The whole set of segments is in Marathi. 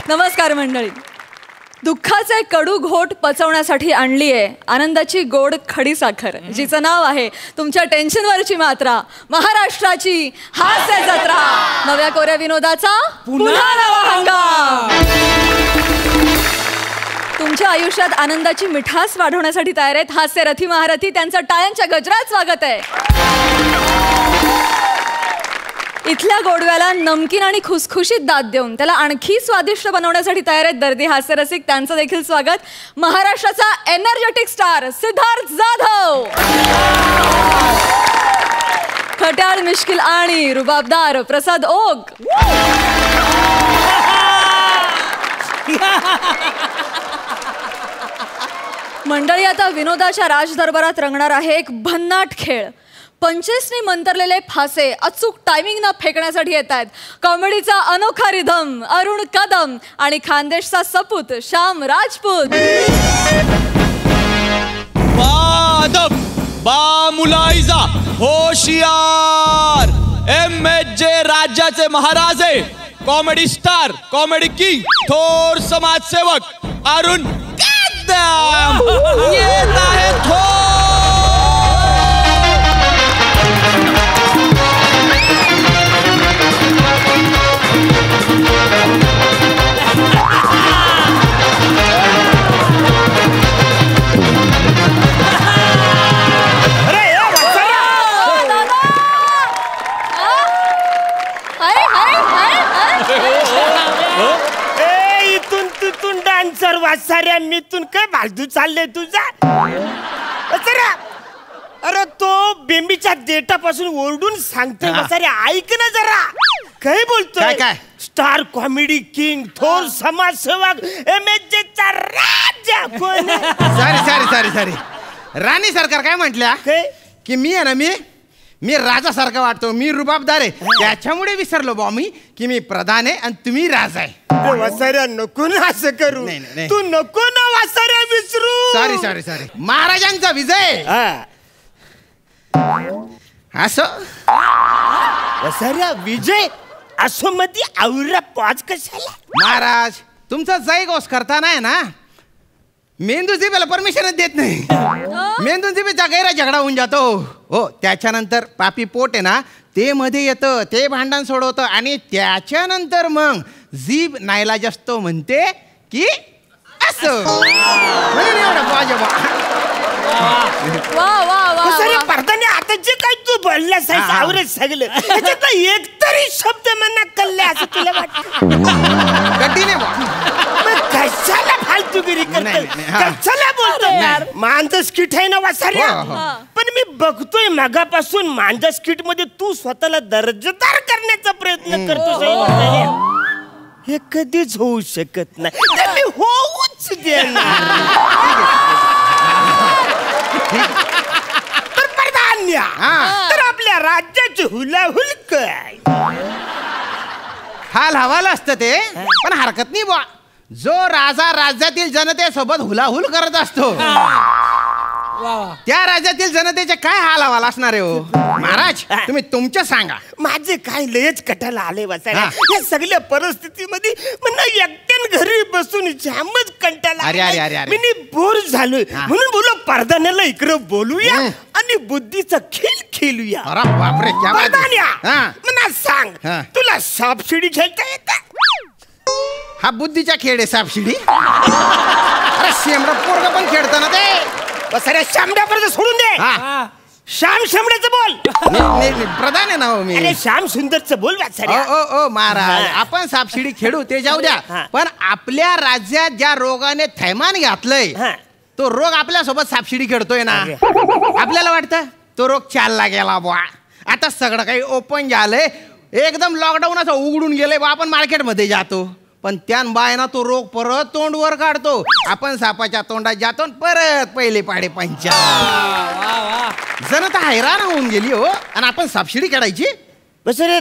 नमस्कार मंडळी. दुःखाचे कडू घोट पचवण्यासाठी आणली आहे आनंदाची गोड खडी साखर, जिचं नाव आहे तुमच्या टेन्शनवरची मात्रा, महाराष्ट्राची हास्य जत्रा. नव्या कोऱ्या विनोदाचा पुन्हा नवा हंगाम. तुमच्या आयुष्यात आनंदाची मिठास वाढवण्यासाठी तयार आहेत हास्य रथी महारथी. त्यांचं टाळ्यांच्या गजरात स्वागत आहे. इथल्या गोडव्याला नमकीन आणि खुसखुशीत दाद देऊन त्याला आणखी स्वादिष्ट बनवण्यासाठी तयार आहेत दर्दी हास्यरसिक. त्यांचं देखील स्वागत. महाराष्ट्राचा एनर्जेटिक स्टार सिद्धार्थ जाधव, खट्याळ मिश्किल आणि रुबाबदार प्रसाद ओक, मंडळी. आता विनोदाच्या राजदरबारात रंगणार आहे एक भन्नाट खेळ. पंचेसनी मंतरलेले फासे अचूक टायमिंग न फेकण्यासाठी येत आहेत कॉमेडीचा अनोखा रिधम अरुण कदम आणि खानदेशचा सपूत श्याम राजपूत. बादब बामुलाइजा होशियार MHJ राज्याचे महाराज आहे, कॉमेडी स्टार, कॉमेडी किंग, थोर समाजसेवक अरुण कदम येत आहे. इथून डान्सर वासाऱ्या मीतून काय बाजू चालले तुझा. अरे तो बेंबीच्या देटापासून ओरडून सांगतोय वासाऱ्या, ऐक ना जरा काय बोलतोय. काय स्टार कॉमेडी किंग, थोर समाजसेवक, MHJ चा राजा कोण. सॉरी राणी सरकार काय म्हटल्या की मी आहे ना मी राजा सारखा वाटतो, मी रुबाबदार आहे, त्याच्यामुळे विसरलो बा मी की मी प्रधान आहे आणि तुम्ही राजा आहे. वासाऱ्या नको ना असं करू. नाही. तू नको ना वासाऱ्या विसरू. सॉरी महाराजांचा विजय असं वासाऱ्या विजय असो मध्ये आवरा पाच कशाला. महाराज तुमचा जय घोष करताना आहे ना मेंदू जिबेला परमिशनच देत नाही. मेंदू जिबेचा गैरा झगडा होऊन जातो. हो त्याच्यानंतर पापी पोट आहे ना ते मध्ये येतं, ते भांडण सोडवतं आणि त्याच्यानंतर मग जीभ नाईलाज असतो म्हणते की असं म्हणून एवढं वाजवा. पडताना आता जे काय तू बोललास आवरेज सगळं त्याच्यातला एक तरी शब्द मना कल्ले असं तुला वाटतं. कशाला फालतूगिरी करतोय, कशाला बोलतोय यार. मांजस किट आहे ना वासाऱ्या, पण मी बघतोय मागापासून मांजस किट मध्ये तू स्वतःला दर्जेदार करण्याचा प्रयत्न करतोय. हे कधीच होऊ शकत नाही, मी होऊच देणार. तर प्रधान्य तर आपल्या राज्याची हुलाहुल काय हाल हवाल असतं ते, पण हरकत नाही बा. जो राजा राज्यातील जनतेसोबत हुलाहुल करत असतो त्या राज्यातील जनतेचे काय हाल हवाल असणार आहे हो महाराज. तुम्ही तुमचं सांगा. माझे काय लयच कटाला आले वाचायला या सगळ्या परिस्थितीमध्ये मला एकट्यान घरी बसून जामच कंटाळा. अरे मी बोर झालोय म्हणून बोलो परदान्याला इकडं बोलूया आणि बुद्धीचा खेळ खेळूया. अरे बापरे क्या बात आहे. मला सांग तुला सापशिडी खेळता येतं. हा बुद्धीचा खेळ आहे सापशिडी. अरे शेमडा पोरगा पण खेळतं ना ते. बसाऱ्या शामड्यापर्यंत सोडून दे. श्याम शामड्याचं बोल. प्रधान आहे ना हो मी. अरे श्याम सुंदरचं बोल वाचाऱ्या. ओ महाराज आपण सापशिडी खेळू ते जाऊ द्या, पण आपल्या राज्यात ज्या रोगाने थैमान घातलंय तो रोग आपल्या सोबत सापशिडी खेळतोय ना. आपल्याला वाटतं तो रोग चालला गेला बुवा, आता सगळं काही ओपन झालंय, एकदम लॉकडाऊन असं उघडून गेलंय बा, आपण मार्केटमध्ये जातो, पण त्यान बायना तो रोग परत तोंडवर काढतो. आपण सापाच्या तोंडात जातो परत पहिले पाडे पंचा. जनता हैराण होऊन गेली हो, आणि आपण सापशिडी काढायची. बसरे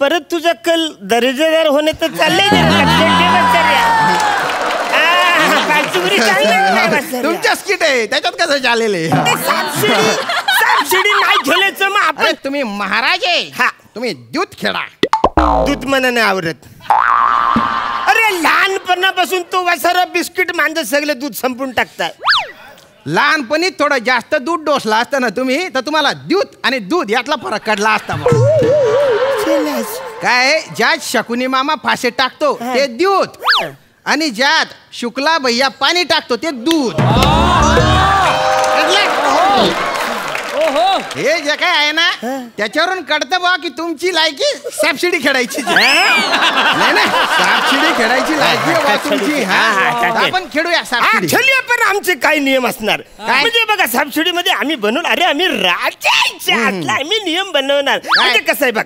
परत तुझा कल दर्जेदार होणे तर चाललंय. तुमच्या स्किट आहे त्याच्यात कसं चाललेलं आहे. सापशिडी नाही खेळायचं मग आपण. तुम्ही महाराज आहे, तुम्ही दूध खेळा. दूध मला नाही आवडत. अरे लहानपणापासून तो वासारा बिस्किट मांजर सगळे दूध संपून टाकतात. लहानपणी थोडं जास्त दूध डोसला असतं ना तुम्ही तर तुम्हाला दूध आणि दूध यातला फरक कळला असता. काय ज्यात शकुनी मामा फासे टाकतो ते दूध आणि ज्यात शुक्ला भैया पाणी टाकतो ते दूध. हे जे काय आहे ना त्याच्यावरून कळतं बा की तुमची लायकी सापशिडी खेळायची. नाही ना सापशिडी खेळायची लायकी बा तुमची. आपण खेळूया सापशिडी. खेळूया पण आमचे काही नियम असणार. म्हणजे बघा सापशिडीमध्ये आम्ही बनवून अरे आम्ही राजाच्या आतला आम्ही नियम बनवणार. म्हणजे कसं आहे बघ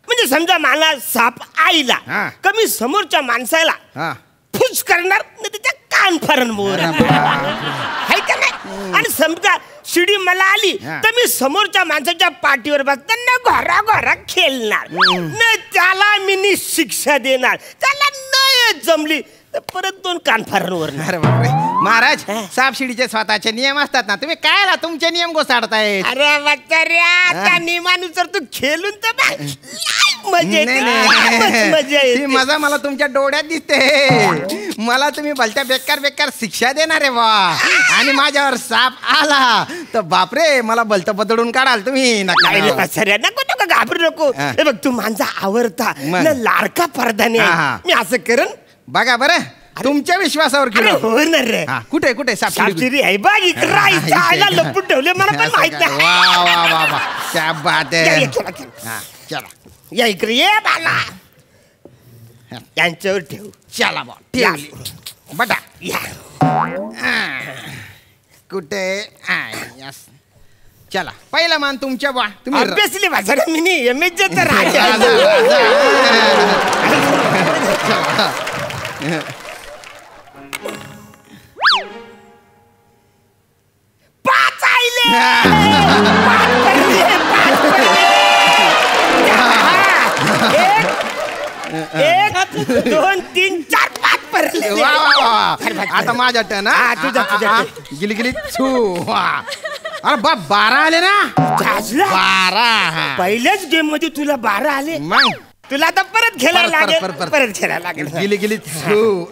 म्हणजे समजा मला साप आईला कमी समोरच्या माणसाला फुस करणार ना त्याच्या कान फारण मोर आहे का नाही. आणि समजा शिडी मला आली तर मी समोरच्या माणसाच्या पाठीवर बसताना घोरा घोरा खेळणार न त्याला मी शिक्षा देणार. त्याला नाही जमली तर परत 2 कान फारणवर. अरे बापरे महाराज सापशिडीचे स्वतःचे नियम असतात ना तुम्ही काय तुमचे नियम घोसाडताय. अरे बच्चा त्या नियमानुसार तू खेळून तर मजा मला तुमच्या डोळ्यात दिसते. मला तुम्ही भलत्या बेकार बेकार शिक्षा देणार आहे बा. आणि माझ्यावर साप आला तर बापरे मला भलत पतडून काढाल तुम्ही. नको नको घाबरू नको. हे बघ तू माझा आवडता लाडका परदाने मी असं करण बघा बरं तुमच्या विश्वासावर होणार रे. कुठे कुठे सापशिडी आहे बघ इकडे लपून ठेवले मला पण माहित नाही. वा वा वा वा क्या बात आहे. चला या इकडे ये बाला यांच्यावर ठेव. चला बा ठेवली बटा या कुठे चला पहिला मान तुमच्या बा. तुम्ही ऑब्वियसली वाजरा मिनी एमएच तर राजा. पाच आईले 1 2 3 4 5 परले. आता माझ्या टर्न. गिली गिली छू. अरे बाप 12 आले ना. 12 पहिल्याच गेम मध्ये तुला 12 आले. मग तुला आता परत खेळायला लागेल. परत खेळायला लागेल. गिली गिली छू.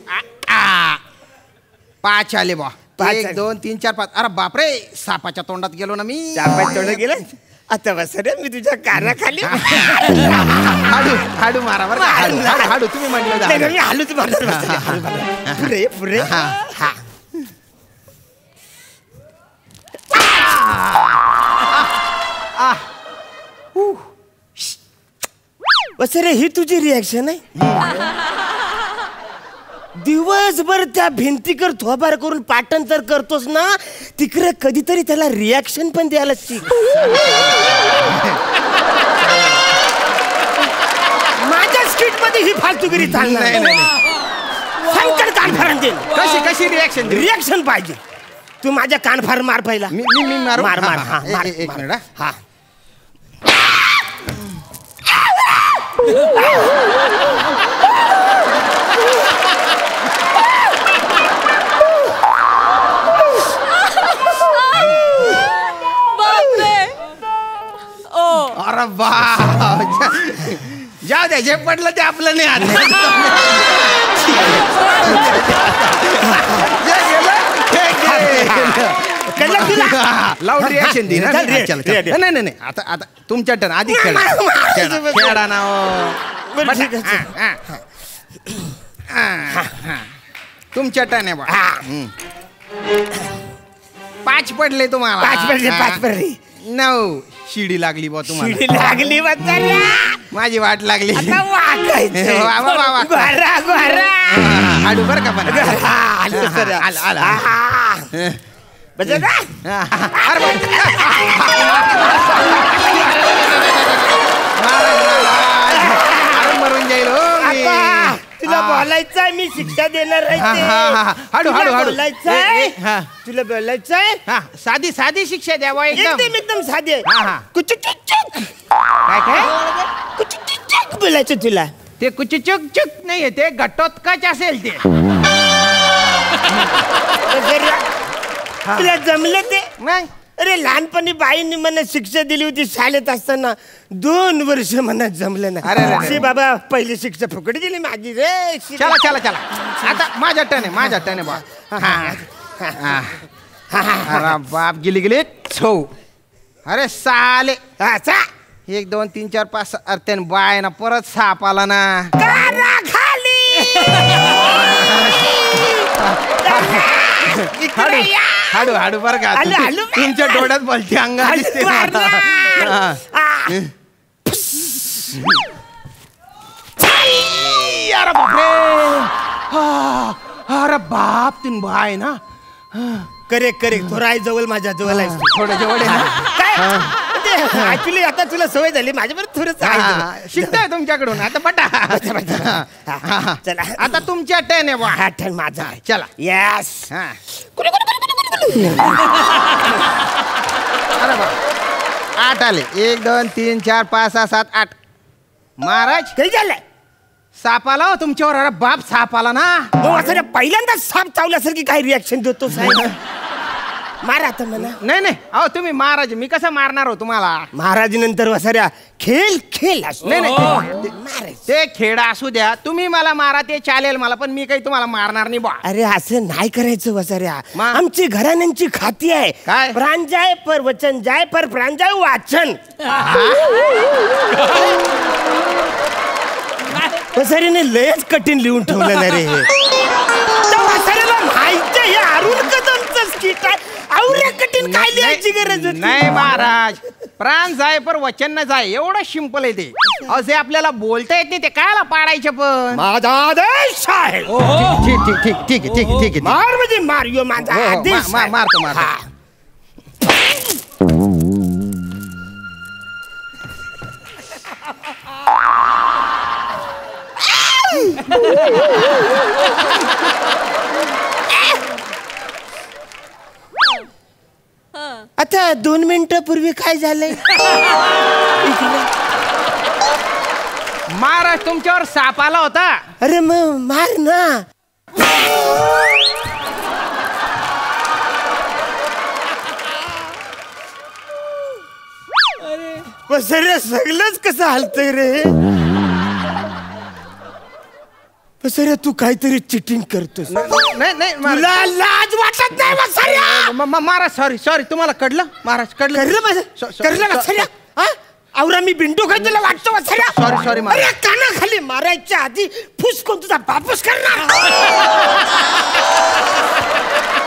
5 आले बा. 1 2 3 4 5. अरे बापरे सापाच्या तोंडात गेलो ना मी. सापाच्या तोंडात गेलं. आता बस रे मी तुझ्या कानाखाली हाडू हाडू मारा बरं. हाडू तुम्ही म्हटलं मी हालूच मारणार. पुरे पुरे हा बस रे ही तुझी रिॲक्शन आहे. दिवसभर त्या भिंतीकर थोबार करून पाठांतर करतोस ना तिकडे कधीतरी त्याला रिॲक्शन पण द्यायला शिक. माझ्या स्किट मध्ये ही फालतूगिरी चालणार नाही. संकट कान फारण दे. कशी कशी रिॲक्शन रिॲक्शन पाहिजे. तू माझ्या कान फार मार पहिला. मी मारू. मार मार. एक मिनिट. हा अरे बा जाऊ द्या जे पडलं ते आपलं नाही. लाऊड रिॲक्शन दे. नाही नाही आता आता तुमच्या टर्न. आधी खेळा ना. तुमच्या टर्न आहे बा. 5 पडले तुम्हाला. 5 पडले. 9 शिडी लागली बा तुम्हाला. शिडी लागली माझी वाट लागली. हाडू बरं का पण. मरून जाईल. तुला बोलायचंय मी शिक्षा देणार आहे. हाडू हाडू हाडू बोलायचंय. तुला बोलायचंय. साधी साधी शिक्षा द्यावा. एकदम साधे. काय काय बोलायचं तुला. ते कुचुचुक चुक नाहीये ते घटोत्कच असेल ते. तुला जमलं ते. अरे लहानपणी बाईंनी मला शिक्षा दिली होती शाळेत असताना 2 वर्ष मला जमलं नाही बाबा पहिली शिक्षा फुकट गेली माझी रे चला चला चला आता माझ्या टर्न आहे बा अरे बाप गेली छो अरे साले 1 2 3 4 5 अरे बाय ना परत साप आला ना हाडू हाडू बर का तुमच्या डोळ्यात बोलते अंगात दिसते अरे बापरे अरे बाप तीन बाय ना करेक्ट थोडा आई जवळ माझ्या जवळ आहे थोडं जवळ आहे ऍक्च्युली आता तुला सवय झाली माझ्याबरोबर थोडं शिकताय तुमच्याकडून आता पटा चला आता तुमच्या टर्न आहे हा टर्न माझा आहे चला यस अरे बा 8 आले 1 2 3 4 5 6 7 8 महाराज काही झालंय साप आला हो तुमच्यावर अरे बाप साप आला ना असं पहिल्यांदा साप चावल्यासारखी काय रिॲक्शन देतो साहेब मारा आता मला नाही अहो तुम्ही महाराज मी कसं मारणार हो तुम्हाला महाराज नंतर वसाऱ्या खेळ असतो नाही ते खेळ असू द्या तुम्ही मला मारा ते चालेल मला पण मी काही तुम्हाला मारणार नाही बा अरे असं नाही करायचं वसाऱ्या आमची घराण्यांची खाती आहे काय प्राण जाय पर वचन जाय पर प्राण जाय वाचन वसाऱ्याने लयच कठीण लिहून ठेवलं ना रे वसाऱ्याला माहिती हे अरुण कदमचं स्किट आहे आवऱ्या कठीण काय लिहायची गरज नाही महाराज प्राण जाय पर वचन न जाय एवढं सिंपल आहे ते असे आपल्याला बोलता येत नाही ते कायला पाडायचे पण माझा आदेश आहे ठीक मार म्हणजे मार यो माझा आदेश मारतो आता 2 मिनिटापूर्वी काय झालंय महाराज तुमच्यावर साप आला होता अरे मग मार ना सर सगळंच कसं हलतंय रे सर तू काहीतरी चिटिंग करतोस नाही तुला लाज वाटत नाही महाराज सॉरी तुम्हाला कळलं महाराज कळलं आवरा मी बिंडू काय तुला वाटतो सॉरी अरे कानाखाली मारायच्या आधी फुस कोण तुझा बापूस करणार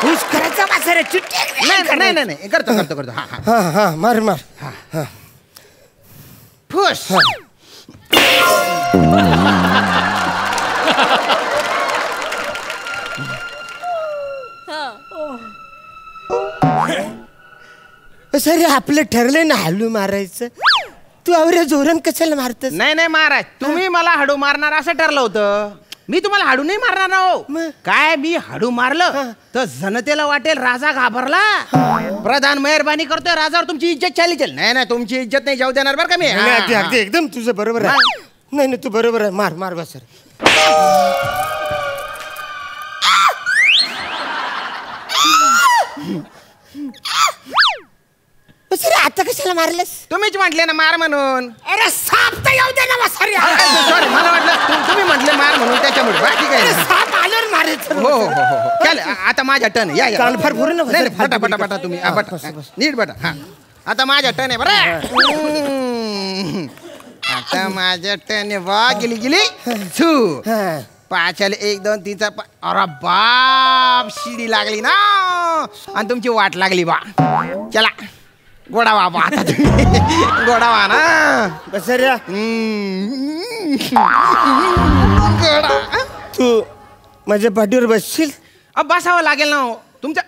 फुस करायचा वासऱ्या चिटिंग नाही करतो हा मार फुस सर आपलं ठरलंय ना हाडू मारायचं तू आवऱ्या जोरान कशाला मारतस नाही महाराज तुम्ही मला हाडू मारणार असं ठरलं होतं मी तुम्हाला हाडू नाही मारणार ना हो काय मी हाडू मारलं तर जनतेला वाटेल राजा घाबरला प्रधान मेहरबानी करतोय राजावर तुमची इज्जत चाली नाही तुमची इज्जत नाही जाऊ देणार बरं का मी अगदी एकदम तुझं बरोबर आहे नाही तू बरोबर आहे मार बस सर आता कशाला मारलंस तुम्हीच म्हटले ना मार म्हणून अरे साप तर येऊ दे ना सॉरी मला वाटलं तुम्ही म्हटले मार म्हणून त्याच्यामुळे बाकी काय साप आल्यावर मारायचं हो चल आता माझ्या टर्न या कान फार भरून बटा तुम्ही नीट बटा हा आता माझ्या टर्न आहे बरं आता माझ्या टर्न आहे वा गेली 5 आले 1 2 3 4 5 अरे बाप शिडी लागली ना आणि तुमची वाट लागली बा चला गोडावा बा आता तुम्ही गोडावा ना बसऱ्या तू माझ्या पाठीवर बसशील बसावं लागेल ना तुमच्या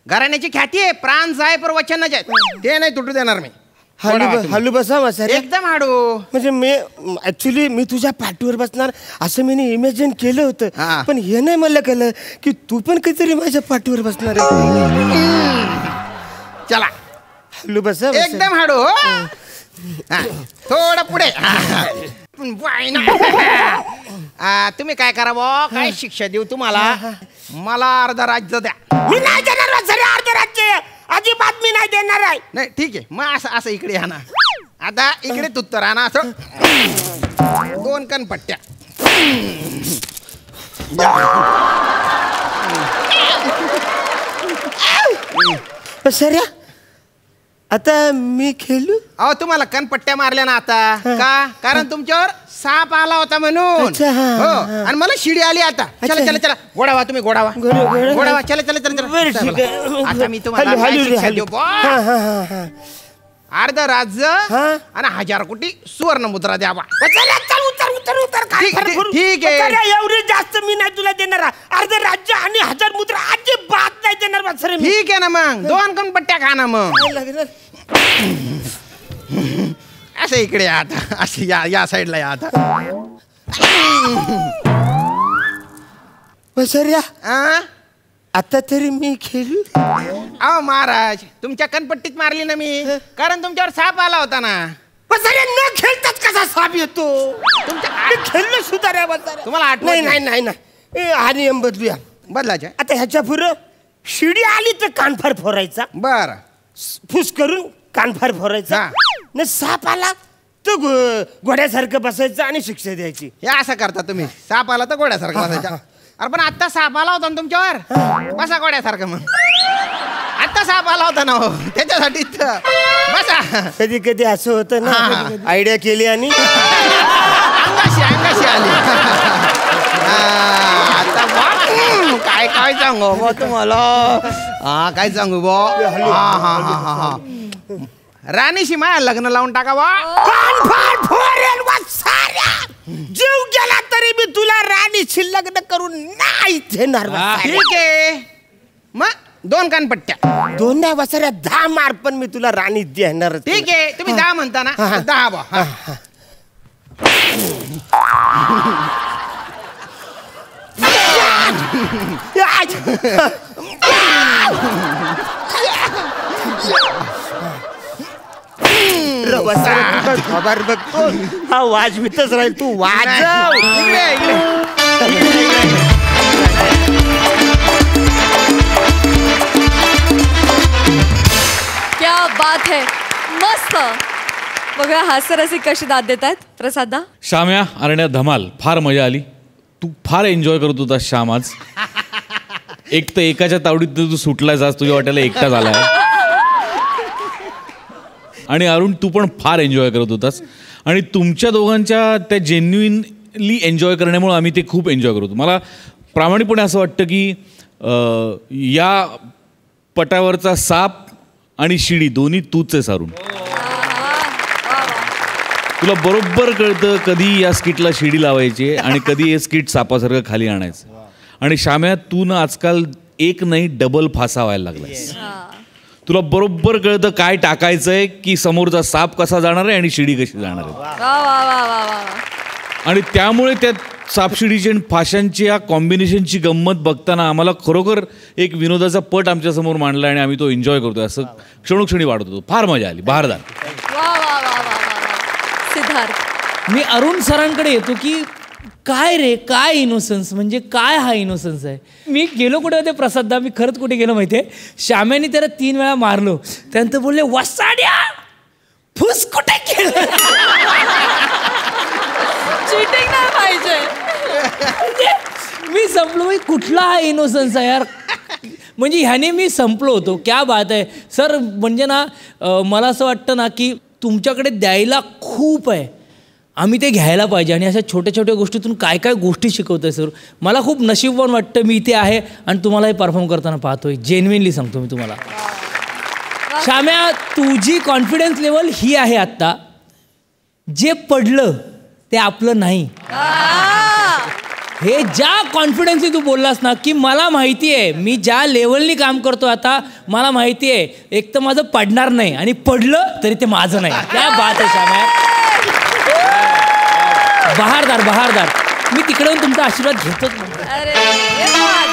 घराण्याची ख्याती आहे प्राण जाय पर वचन न जाय ते नाही तुटू देणार मी हालू बसा सर एकदम हाडू म्हणजे मी ऍक्च्युली मी तुझ्या पाठीवर बसणार असं मी इमॅजिन केलं होतं पण हे नाही मला कळलं की तू पण काहीतरी माझ्या पाठीवर बसणार चला हालू बसा एकदम हाडू थोडं पुढे तुम्ही काय करा काय शिक्षा देऊ तुम्हाला मला अर्धा राज्य द्या. मी नाही देणार वासरे अर्ध राज्य, अजिबात मी नाही देणार आहे. नाही ठीक आहे, मग असं असं इकडे या ना. आता इकडे तुत्तर आणा, असं 2 कणपट्ट्या. सऱ्या आता मी खेळू. अहो तुम्हाला कणपट्ट्या मारल्या ना आता का, कारण तुमच्यावर साप आला होता म्हणून. अच्छा, हा, हो, आणि मला शिडी आली आता. चला चला चला, गोडावा तुम्ही, गोडावा गोडावा. चला चला चला बरं, चला. ठीक आहे. आता मी तुम्हाला हॅलो, काय हॅलो, शिक्षा हॅलो. देऊ बुवा? हा, हा, हा, हा. अर्ध राज्य हा. आणि 1000 कोटी सुवर्ण मुद्रा द्यावा. सऱ्या, चल उतर उतर उतर. काय ठीक- फरक ठीक- पडू? ठीक आहे. सऱ्या, एवढी जास्त मी नाही तुला देणार. अर्ध राज्य आणि 1000 मुद्रा अजिबात नाही देणार वासरे मी. ठीक आहे ना, मग 2 कणपट्ट्या खा ना मग. काय लागणार? असं इकडे या आता, असं या साईडला या आता. सऱ्या आ? आता तरी मी खेळू. अहो महाराज, तुमच्या कणपट्टीत मारली ना मी, कारण तुमच्यावर साप आला होता ना. सऱ्या न खेळताच कसा साप येतो? मी खेळलो सुद्धा रे वासरे. तुम्हाला आठवत नाही नाही? नाही नाही नाही. हा नियम बदलूया. बदलायच्या. आता ह्याच्या पुढं शिडी आली तर कानफार फोरायचा, बर. फुस करून कानफार फोरायचा. हा. न साप आला तर घोड्यासारखं बसायचं आणि शिक्षा द्यायची. हे असं करता तुम्ही, साप आला तर गोड्यासारखं बसायचा. अरे पण आता साप आला होता ना तुमच्यावर, बसा गोड्यासारखं. मग आता साप आला होता ना, हो त्याच्यासाठी इथं बसा. कधी कधी असं होतं हा. ना, आयडिया केली आणि अंगाशी अंगाशी आली. आता काय काय सांगू बा तुम्हाला, काय सांगू बा. हा. राणीशी माया लग्न लावून टाका बा. कानफार फोरेल वासाऱ्या. जीव गेला तरी मी तुला राणीशी लग्न करून नाही देणार वासाऱ्या. ठीक आहे, मग 2 कानपट्ट्या. 2 नाही वासाऱ्या, 10 मार, पण मी तुला राणी देणार. ठीक आहे, तुम्ही 10 म्हणता ना, हा. 10 बा. खबर बघतो हा वाजवीतच राहील. तू वाजव. इकडे इकडे. क्या बात है, मस्त. बघा हास्यरसिक कशी दाद देत आहेत प्रसादा. श्याम्या, अरण्या, धमाल, फार मजा आली. तू फार एन्जॉय करत होता श्याम आज. एक तर एकाच्या तावडीत तू सुटलायस आज, तुझ्या वाट्याला एकटा झालाय. आणि अरुण, तू पण फार एन्जॉय करत होतास. आणि तुमच्या दोघांच्या त्या जेन्युइनली एन्जॉय करण्यामुळे आम्ही ते खूप एन्जॉय करतो. मला प्रामाणिकपणे असं वाटतं की या पटावरचा साप आणि शिडी दोन्ही तूच आहेस अरुण. तुला बरोबर कळतं कधी या स्किटला शिडी लावायची आणि कधी हे स्किट सापासारखं खाली आणायचं. आणि श्याम्या, तू ना आजकाल एक नाही डबल फासा व्हायला लागलायस. तुला बरोबर कळतं काय टाकायचंय, की समोरचा साप कसा जाणार आहे आणि शिडी कशी जाणार आहे. वा वा वा वा वा. आणि त्यामुळे त्या सापशिडीची आणि फाशांची या कॉम्बिनेशनची गंमत बघताना आम्हाला खरोखर एक विनोदाचा पट आमच्यासमोर मांडला आणि आम्ही तो एन्जॉय करतोय असं क्षणोक्षणी वाटत होतो. फार मजा आली, बहारदार. वा वा वा वा वा. सिद्धार्थ, मी अरुण सरांकडे येतो की काय रे, काय इनोसन्स, म्हणजे काय हा इनोसन्स आहे. मी गेलो कुठे होते प्रसाददा, मी खरंच कुठे गेलो माहिती आहे. श्याम्याने त्याला 3 वेळा मारलो, त्यानंतर बोलले वसाड्या फुस कुठे केलं. चिटिंग नाही पाहिजे. मी संपलो. मी कुठला हा इनोसन्स आहे यार. म्हणजे ह्याने मी संपलो होतो. क्या बात आहे सर. म्हणजे ना मला असं वाटतं ना की तुमच्याकडे द्यायला खूप आहे, आम्ही ते घ्यायला पाहिजे. आणि अशा छोट्या छोट्या गोष्टीतून काय काय गोष्टी शिकवत आहे सर. मला खूप नशीबवान वाटतं मी इथे आहे आणि तुम्हाला हे परफॉर्म करताना पाहतोय. जेन्युइनली सांगतो मी तुम्हाला. श्याम्या, तुझी कॉन्फिडन्स लेवल ही आहे आत्ता, जे पडलं ते आपलं नाही. हे ज्या कॉन्फिडन्सने तू बोललास ना की मला माहिती आहे मी ज्या लेवलनी काम करतो आता, मला माहिती आहे एक तर माझं पडणार नाही आणि पडलं तरी ते माझं नाही. क्या बात आहे श्याम्या. बहारदार बहारदार. मी तिकडे तुमचा आशीर्वाद घेतोच. अरे धन्यवाद.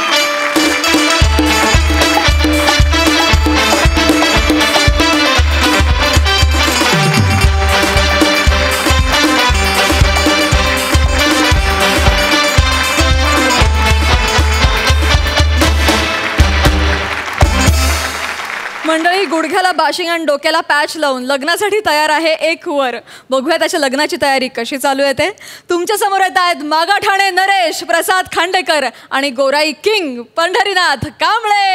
मंडळी, गुडघ्याला बाशिंग आणि डोक्याला पॅच लावून लग्नासाठी तयार आहे एक वर. बघूया त्याच्या लग्नाची तयारी कशी चालू आहे ते. तुमच्या समोर येत आहेत मागाठाणे नरेश प्रसाद खांडेकर आणि गोराई king Pandharinath Kamble.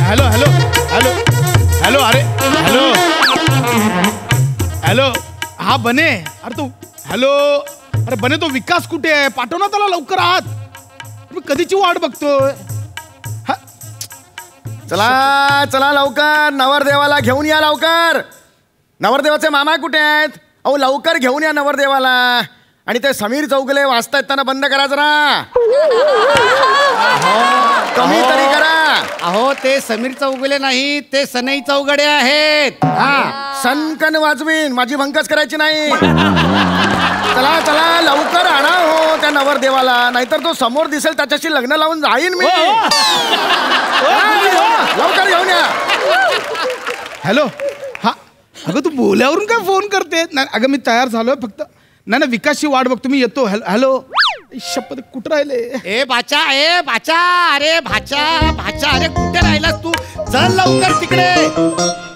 Hello hello hello hello अरे हॅलो हॅलो हा बने. अरे तू हॅलो. अरे बने तो विकास कुठे आहे? पाठव ना त्याला लवकर आत. मी कधीची वाट बघतोय. चला चला लवकर नवरदेवाला घेऊन या लवकर. नवरदेवाचे मामा कुठे आहेत? अहो लवकर घेऊन या नवरदेवाला. आणि ते समीर चौगले वाचतायत त्यांना बंद करा जरा. कमी तरी करा. अहो ते समीर चौगुले नाही, ते सनई चौगडे आहेत. हा सनकन वाजवीन, माझी भंकस करायची नाही. चला चला लवकर आणा हो त्या नवरदेवाला, नाहीतर तो समोर दिसेल त्याच्याशी लग्न लावून जाईन मी. लवकर घेऊन या. हॅलो. हा अगं तू बोल्यावरून काय फोन करते? अगं मी तयार झालोय, फक्त नाही ना विकासची वाट बघतो मी. येतो. हॅलो. शपथ कुठं राहिले? ए भाचा अरे भाचा अरे कुठे राहिलास तू? चल लवकर तिकडे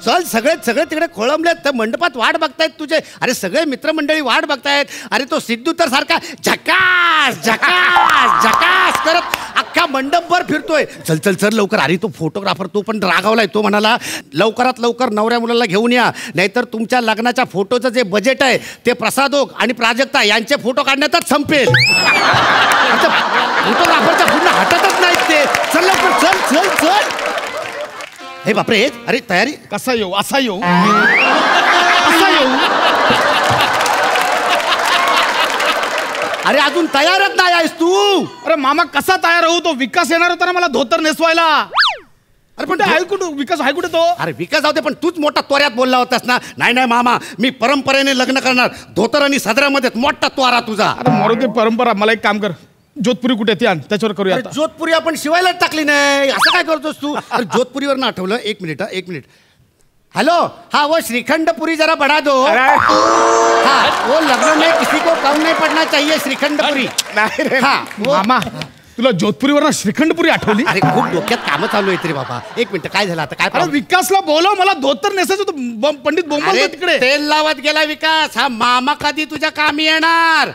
चल. सगळे तिकडे खोळंबलेत. तर मंडपात वाट बघतायत तुझे. अरे सगळे मित्रमंडळी वाट बघतायत. अरे तो सिद्धू तर सारखा झकास झकास झकास करत अख्खा मंडपभर फिरतोय. चल चल चल लवकर. अरे तो फोटोग्राफर तो पण रागावलाय. तो म्हणाला लवकरात लवकर नवऱ्या मुलाला घेऊन या, नाहीतर तुमच्या लग्नाच्या फोटोचं जे बजेट आहे ते प्रसादोग आणि प्राजक्ता यांचे फोटो काढण्यातच संपेल. फोटोग्राफरच्या पुन्हा हटतच नाहीत ते. चल लवकर चल चल चल. हे बापरे. अरे तयारी कसा येऊ? असा येऊ असा येऊ. अरे अजून तयारच नाही आहेस तू. अरे मामा कसा तयार होऊ? तो विकास येणार होता ना मला धोतर नेसवायला. अरे पण आहे कुठं विकास? आहे कुठे तो? अरे विकास जाऊ दे, पण तूच मोठा त्वऱ्यात बोलला होतास ना. नाही नाही मामा, मी परंपरेने लग्न करणार. धोतर आणि सदऱ्यामध्ये मोठा त्वारा तुझा. अरे मरू दे परंपरा. मला एक काम कर, जोधपुरी कुठे ती आण, त्याच्यावर करूया. अरे जोधपुरी आपण शिवायलाच टाकली नाही. असं काय करतोस तू? अरे जोधपुरीवर ना आठवलं. एक मिनिट. हेलो. हाँ वो श्रीखंडपुरी जरा बढ़ा दो. हाँ वो लग्न में किसी को कम नहीं पड़ना चाहिए. श्रीखंडपुरी. हाँ मामा तुला जोधपुरीवर ना श्रीखंडपुरी आठवली? अरे खूप डोक्यात कामं चालू आहेत रे बाबा. एक मिनिट काय झालं आता? काय अरे विकासला बोलव, मला धोतर नेसायचं होतं. पंडित बोंबलतो तिकडे. तेल लावत गेला विकास. हा मामा कधी तुझ्या कामी येणार?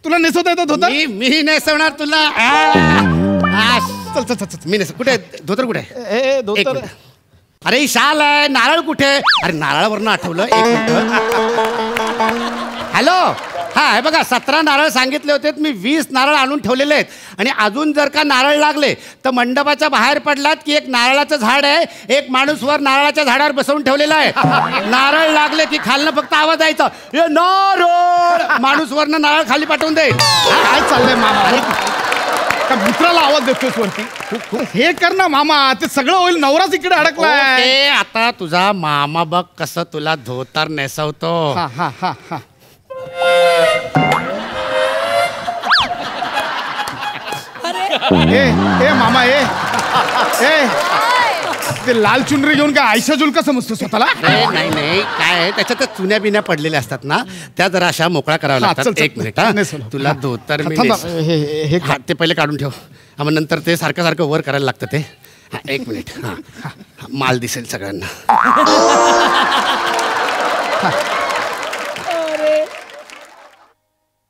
तुला नेसवता येतं धोतर? मी नेसवणार तुला. चल चल चल. मी नेस. कुठे धोतर? कुठे ए धोतर? अरे ही शाल आहे. नारळ कुठे? अरे नारळावरनं आठवलं. एक मिनिट. हॅलो. हा हे बघा 17 नारळ सांगितले होते, मी 20 नारळ आणून ठेवलेले आहेत. आणि अजून जर का नारळ लागले तर मंडपाच्या बाहेर पडलात की एक नारळाचं झाड आहे, एक माणूस वर नारळाच्या झाडावर बसवून ठेवलेला आहे. नारळ लागले की खालनं फक्त आवाज यायचा, ए नारळ. माणूस वरनं नारळ खाली पाठवून दे. काय चाललंय मामा? मित्राला आवाज देतोस वरती? हे कर ना मामा, ते सगळं होईल. नवराच इकडे अडकलाय. आता तुझा मामा बघ कसं तुला धोतर नेसवतो. हा हा हा हा. ए मामा ए ते लाल चुनरी घेऊन काय आयशा जुलका समजतो स्वतःला? नाही नाही काय आहे त्याच्यात चुन्या बिन्या पडलेल्या असतात ना, त्या जरा अशा मोकळ्या कराव्या लागतात. एक मिनिट हा. तुला धोतर मी हे ते पहिले काढून ठेव. मग नंतर ते सारखं सारखं वर करायला लागतं ते. हा एक मिनिट. हा माल दिसेल सगळ्यांना.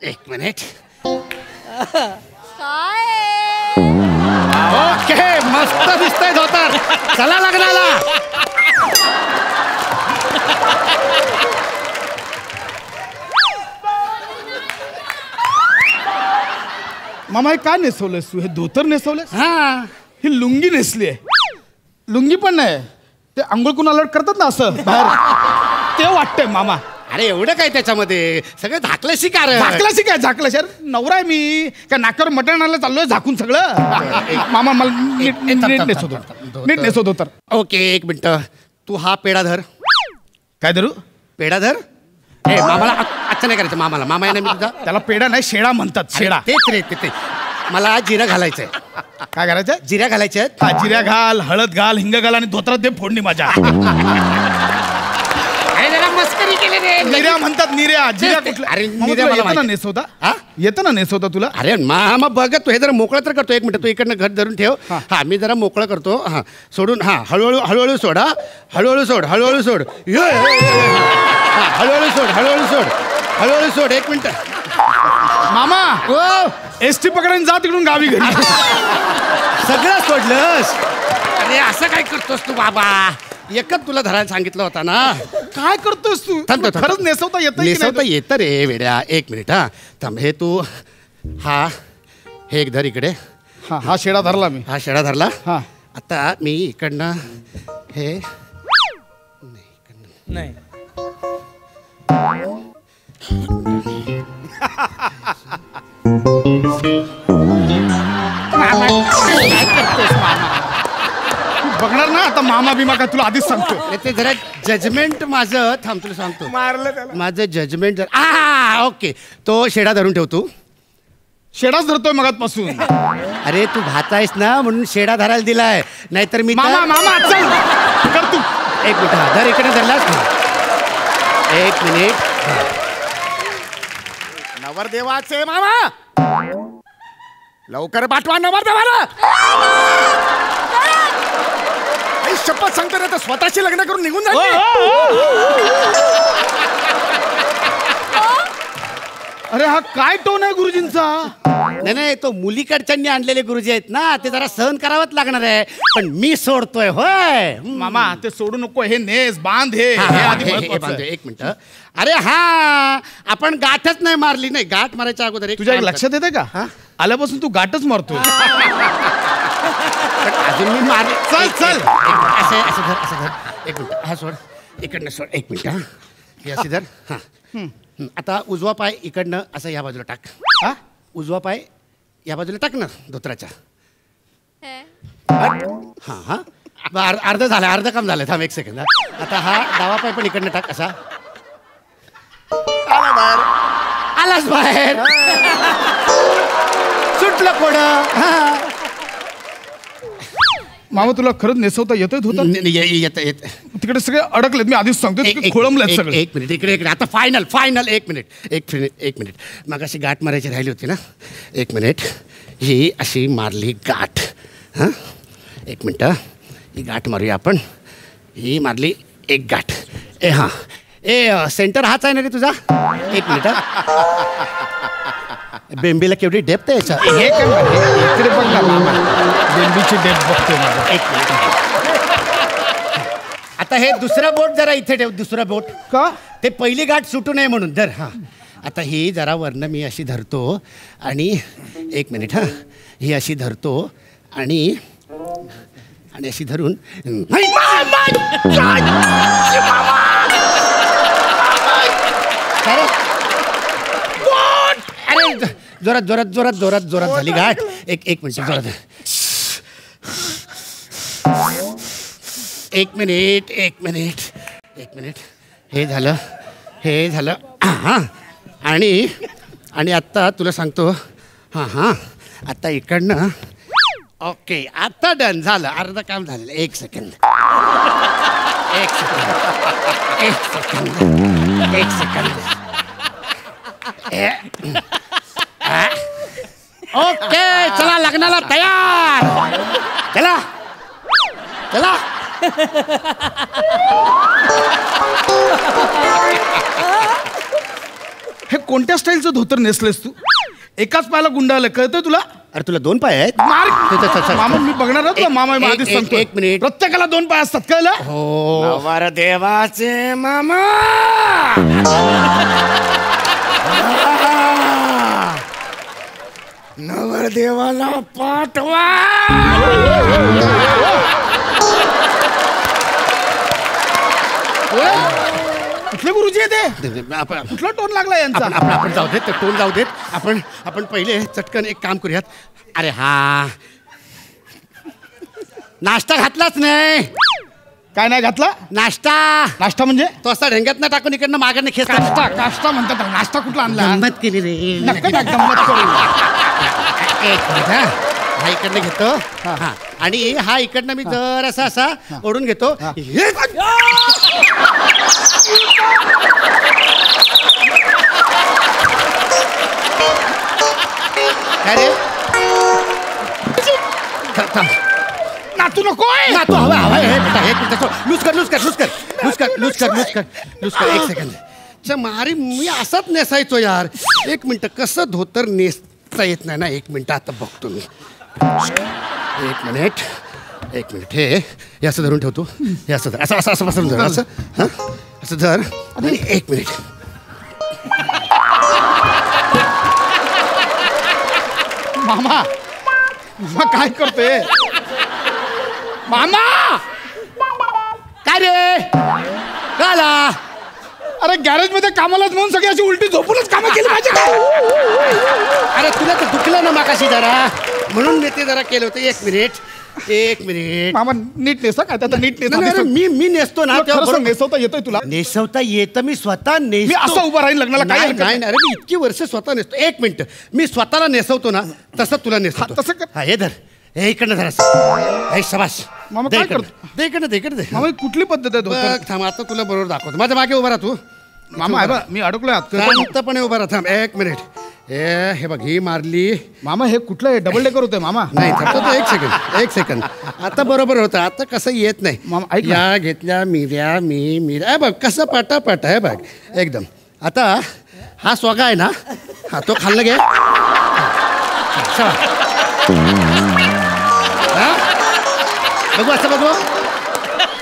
एक मिनिट. ओके मस्त दिसतंय धोतर. चला लग्नाला. मामा हे काय नेसवलंस तू? हे धोतर नेसवलंस? हा ही लुंगी नेसली आहे. लुंगी पण नाही, ते आंघोळ कुणाला करतात ना असं बाहेर, ते वाटतंय मामा. अरे एवढं काय त्याच्यामध्ये? सगळं झाकलं शिकार. झाकल्याशी काय? झाकलं शर नवरा आहे मी काय? नाकावर मटण आणायला चाललोय झाकून सगळं? मामा मला नीट नेसवतो तर. ओके एक मिनिट. तू हा पेढा धर. काय धरू? पेढा धर. ए मामाला अच्छा नाही करायचं. मामाला मामा आहे ना मी तुझा. त्याला पेढा नाही शेडा म्हणतात. शेडा. तेच रे ते. मला जिरं घालायचंय. काय करायचं? जिऱ्या घालायच्या आहेत. हा जिऱ्या घाल, हळद घाल, हिंग घाल आणि धोत्रात दे फोडणी माझ्या. जरा मस्करी केले रे निर्या म्हणतात निर्या जिऱ्या कुठल्या अरे, मामा, निर्या तुला मला येतं ना माहिती. नेसवता हा? येतं ना नेसवता तुला अरे मामा बघ तू हे जरा मोकळं तर करतो. एक मिनिट तू इकडनं घर धरून ठेव. हा मी जरा मोकळं करतो. हा सोडून हा हळूहळू हळूहळू सोड. हा हळूहळू सोड हळूहळू सोड. हा हळूहळू सोड हळूहळू सोड हळूहळू सोड. एक मिनिट मामा हो एसटी पकडायला जा तिकडून गावी घरी सगळं सोडलंस. अरे असं काय करतोस तू बाबा. एकच तुला धरायला सांगितलं होता ना. काय करतोस तू थांब, थांब, थांब. खरंच नेसवता येतं नेसवता येतं रे वेड्या. एक मिनिट हा थांब. हे तू हा हे एक धर इकडे. हा शेडा धरला मी हा शेडा धरला. हा आता मी इकडनं हे नाही बघणार ना आता मामा बिमा काय तुला आधीच सांगतो नाही, ते जरा जजमेंट माझं थांब तुला सांगतो. मारलं त्याला. माझं जजमेंट जर ओके तो शेडा धरून ठेव तू. शेडाच धरतोय मगातपासून अरे तू भात आहेस ना म्हणून शेडा धरायला दिलाय. नाहीतर मी मामा मामा चल कर तू एक मिनिट हा धर इकडे धरलास. एक मिनिट. नवरदेवाचे मामा लवकर पाठवा नवरदेवाला. आई, शपथ सांगतो ना तर स्वतःशी लग्न करून निघून जाईल. अरे हा काय टोन आहे गुरुजींचा नाही नाही तो मुलीकडच्यांनी आणलेले गुरुजी आहेत ना ते जरा सहन करावंच लागणार आहे. पण मी सोडतोय होय. मामा ते सोडू नको हे नेस बांध हे हा, हे हा, आधी हे महत्वाचं बांधतो. आहे. एक मिनिट. अरे हा आपण गाठच नाही मारली. नाही गाठ मारायच्या अगोदर तुझ्या एक लक्षात येते का हा? आल्यापासून तू गाठच मारतोय अजून मी मार. चल, चल. असं असं धर असं धर. एक मिनिट हा सोड इकडनं सोड. एक मिनिट हा हे अशी धर. हा आता उजवा पाय इकडनं असं या बाजूला टाक. हा उजवा पाय या बाजूला टाक ना धोत्राच्या. हा हा अर्ध झालं अर्ध काम झालं. थांब एक सेकंद. आता हा डावा पाय पण इकडनं टाक असा. आलास बाहेर. सुटलं कोड. मामा तुला खरंच नेसवता येतोय होता येत तिकडे सगळे अडकलेत मी आधीच सांगतो तिकडे खोळंबलेत सगळे एक मिनिट इकडे इकडे आता फायनल फायनल. एक मिनिट मग अशी गाठ मारायची राहिली होती ना. एक मिनिट ही अशी मारली गाठ. हां एक मिनटं ही गाठ मारूया आपण. ही मारली एक गाठ. हां सेंटर हाच आहे ना रे तुझा. एक मिनिट बेंबीला केवढी डेप्थ आहे याच्या. हे काय इकडे बघ ना मामा बेंबीची डेप बघतोय माझा. एक मिनिट. आता हे दुसरं बोट जरा इथे ठेव. दुसरं बोट का ते पहिली गाठ सुटू नये म्हणून. धर हां आता ही जरा वरनं मी अशी धरतो आणि एक मिनिट हां ही अशी धरतो आणि अशी धरून अरे जोरात जोरात जोरात जोरात जोरात झाली गाठ. एक मिनिट जोरात. एक मिनिट हे झालं हां आणि आत्ता तुला सांगतो. हां आता इकडनं ओके आता डन झालं. अर्ध काम झालेलं. एक सेकंद ओके चला लग्नाला तयार. चला चला. हे कोणत्या स्टाईलचं धोतर नेसलेस तू. एकाच पायाला गुंडाळलं कळतंय तुला. अरे तुला 2 पाय आहेत. मामा मी बघणार ना तुला. मामा मी आधीच सांगतो. एक मिनिट. प्रत्येकाला 2 पाय असतात कळलं. हो नवरदेवाचे मामा नवरदेवाला पाठवा. कुठले गुरुजी आहे ते. आपण कुठला टोन लागला यांचा. आपण जाऊ देत टोन जाऊ देत. आपण पहिले चटकन एक काम करूयात. अरे हा नाश्ता घातलाच नाही. काय नाही घातला. नाश्ता म्हणजे तो असा ढेंग्यात टाकून इकडनं मागणं खेचता. काष्टा म्हणतात. नाश्ता कुठला आणला. गंमत केली रे. नक्की ना, गंमत करू. एक मिनिट हा इकडनं घेतो. हा आणि हा इकडनं मी जर असा ओढून घेतो. काय रे नातू नकोय. नातू हवा हवा एक मिनिट लूज कर लूज कर लूज कर लूज कर लूज कर लूज कर लूज कर एक सेकंड मारी मी असाच नेसायचो यार. एक मिनिट कसं धोतर नेसता येत नाही ना. एक मिनिट आता बघतो मी. एक मिनिट हे असं धरून ठेवतो. हे असं धर असं असं असं बसून धर असं हां असं धर. आणि एक मिनिट मामा काय करतोय मामा? काय रे काला अरे गॅरेज मध्ये कामालाच म्हणून सगळी अशी उलटी झोपूनच कामं केली पाहिजे का? अरे तुला तर दुखलं ना मागाशी जरा म्हणून मी ते जरा केलं होतं. एक मिनिट मामा नीट नेसा काय त्याचा नीट नेसा. मी नेसतो ना तेव्हा नेसवता येतोय तुला? नेसवता येतं मी स्वतः मी असं उभं राहीन लग्नाला काय नाही हरकत नाही अरे मी इतकी वर्ष स्वतः नेसतो. एक मिनिट मी स्वतःला नेसवतो ना तसं तुला नेसवतो. तसं कर. हा हे धर हे इकडनं धर हे शबाश. मामा काय करतो? दे इकडे दे. मामा कुठली पद्धत आहे धोतर? बघ, थांब आता तुला बरोबर दाखवतो. माझ्या मागे उभा राहा तू. मामा आहे बा मी अडकलोय आत. शांतपणे उभा राहा. थांब एक मिनिट. हे बघ ही मारली. मामा हे कुठलं आहे? डबल डेकर होतंय मामा. नाही थांबतो एक सेकंड आता बरोबर होतं. आता कसं येत नाही. मामा ऐक ना. या घेतल्या मिऱ्या बघ कसं पटापट आहे बघ एकदम. आता हा स्वगा आहे ना हा तो खाल्लं घे. बघू असं बघू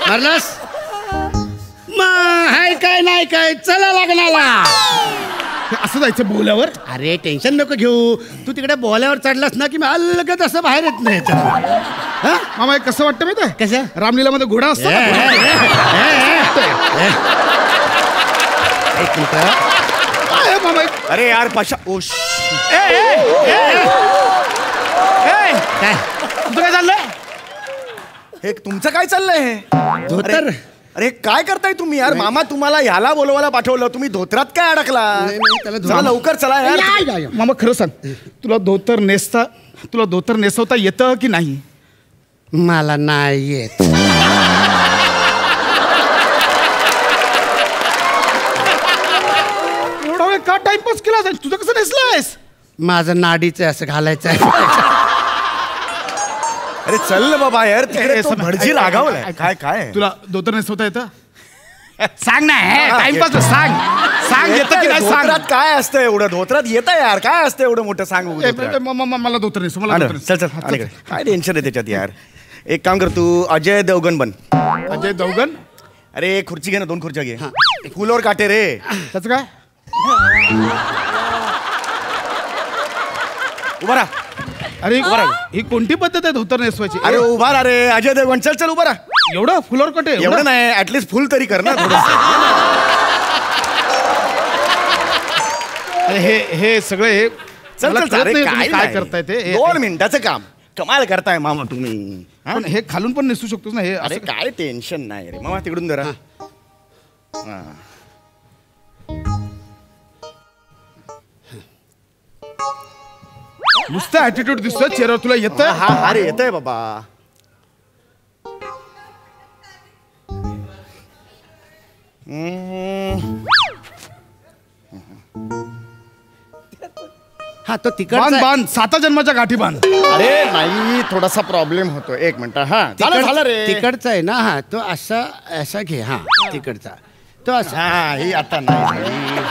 मारलास हाय काय नाही काय चला लग्नाला. असं जायचं बोल्यावर? अरे टेन्शन नको घेऊ. तू तिकडे बोल्यावर चढलास ना की मी अलगत असं बाहेर येत नाही. मामा हे कसं वाटतं माहिती आहे? कसं रामलीला मध्ये घोडा असतो ना? एक मिनिट. मामा अरे यार पाशा ओश काय तुझं काय चाललंय? हे तुमचं काय चाललंय हे? धोतर अरे काय करताय तुम्ही यार? मामा तुम्हाला ह्याला बोलवायला पाठवलं, तुम्ही धोत्रात काय अडकला? त्याला चला लवकर चला यार. मामा खरं सांग तुला धोतर नेसवता येतं की नाही? मला नाही येत. एवढा वेळ का टाइमपास केला? तुझं कसं नेसलायस? माझं नाडीचं असं घालायचं आहे. अरे चल ना बाबा यार तिकडे तो भटजी रागावलाय. काय तुला धोतर नेसवता येतं? सांग ना टाइमपास सांग येतं की नाही सांग. धोत्रात काय असतं एवढं? धोत्रात येतं यार काय असतं एवढं मोठं? सांग मला धोतर नेसव. मला धोतर चल अलीकडे. काय टेन्शन आहे त्याच्यात यार. एक काम कर तू अजय देवगण बन. अजय देवगण? अरे खुर्ची घे ना 2 खुर्च्या घे. फुलवर काटे रे. त्याचं काय? उभा राहा. अरे ही कोणती पद्धत आहे धोतर नेसवायची? अरे उभा राहा रे अजय देवगण. चल उभा राहा. एवढं फुलवर कटे? एवढं नाही ऍटलीस्ट फुल तरी कर ना थोडं. हे सगळे हे चल काय करताय ते? 2 मिनिटाचं काम. कमाल करताय मामा तुम्ही. पण हे खालून पण नेसू शकतोस ना हे? अरे काय टेन्शन नाही रे मामा. तिकडून जरा नुसतं ऍटिट्यूड दिसतोय चेहऱ्यावर. तुला येतं? हा अरे येतंय बाबा. हा तो तिकडचा बांध 7 जन्माच्या गाठी बांध. अरे नाही थोडासा प्रॉब्लेम होतो. एक मिनिट. हा झालं रे. तिकडचा आहे ना हा तो असा घे. हा तिकडचा तो असा. हा ही आता नाही.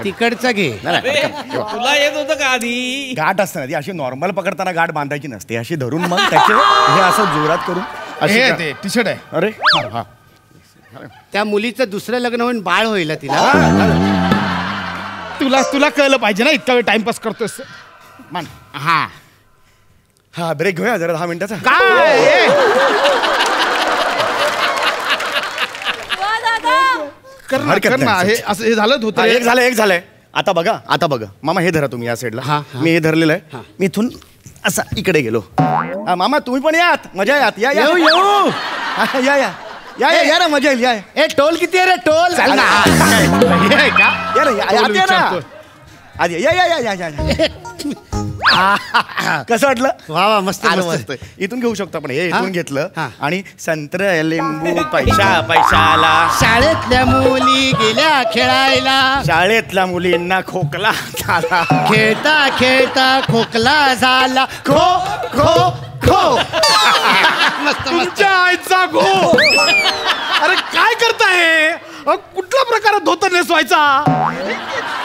तिकडचा घे. तुला येत होतं का आधी? गाठ असते ना ती अशी नॉर्मल पकडताना गाठ बांधायची नसते. अशी धरून मग त्याचे हे असं जोरात करून ते टी शर्ट आहे. अरे हा त्या मुलीचं दुसरं लग्न होऊन बाळ होईल तिला. तुला कळलं पाहिजे ना इतका वेळ टाइमपास करतोस. मान. हा ब्रेक घेऊया जरा 10 मिनिटाचा. काय कर ना हे असं हे झालं धोतर. एक झालंय. आता बघा मामा हे धरा तुम्ही या साईडला. मी हे धरलेलं आहे. मी इथून असा इकडे गेलो. मामा तुम्ही पण यात मजा यात. या ना मजा येईल. ए टोल किती आहे रे? टोल चाल ना. आधी या कसं वाटलं? वा वा मस्त आलं मस्त मस्त. इथून घेऊ शकतो आपण. हे हा? इथून घेतलं हा. आणि संत्र लिंबू पैशाला शाळेतल्या मुली गेल्या खेळायला, शाळेतल्या मुलींना खोकला झाला, खेळता खेळता खोकला झाला, खो खो खो. मस्त मस्त. तुमच्या आईचा गो. अरे काय करताय? कुठला प्रकार धोतर नेसवायचा?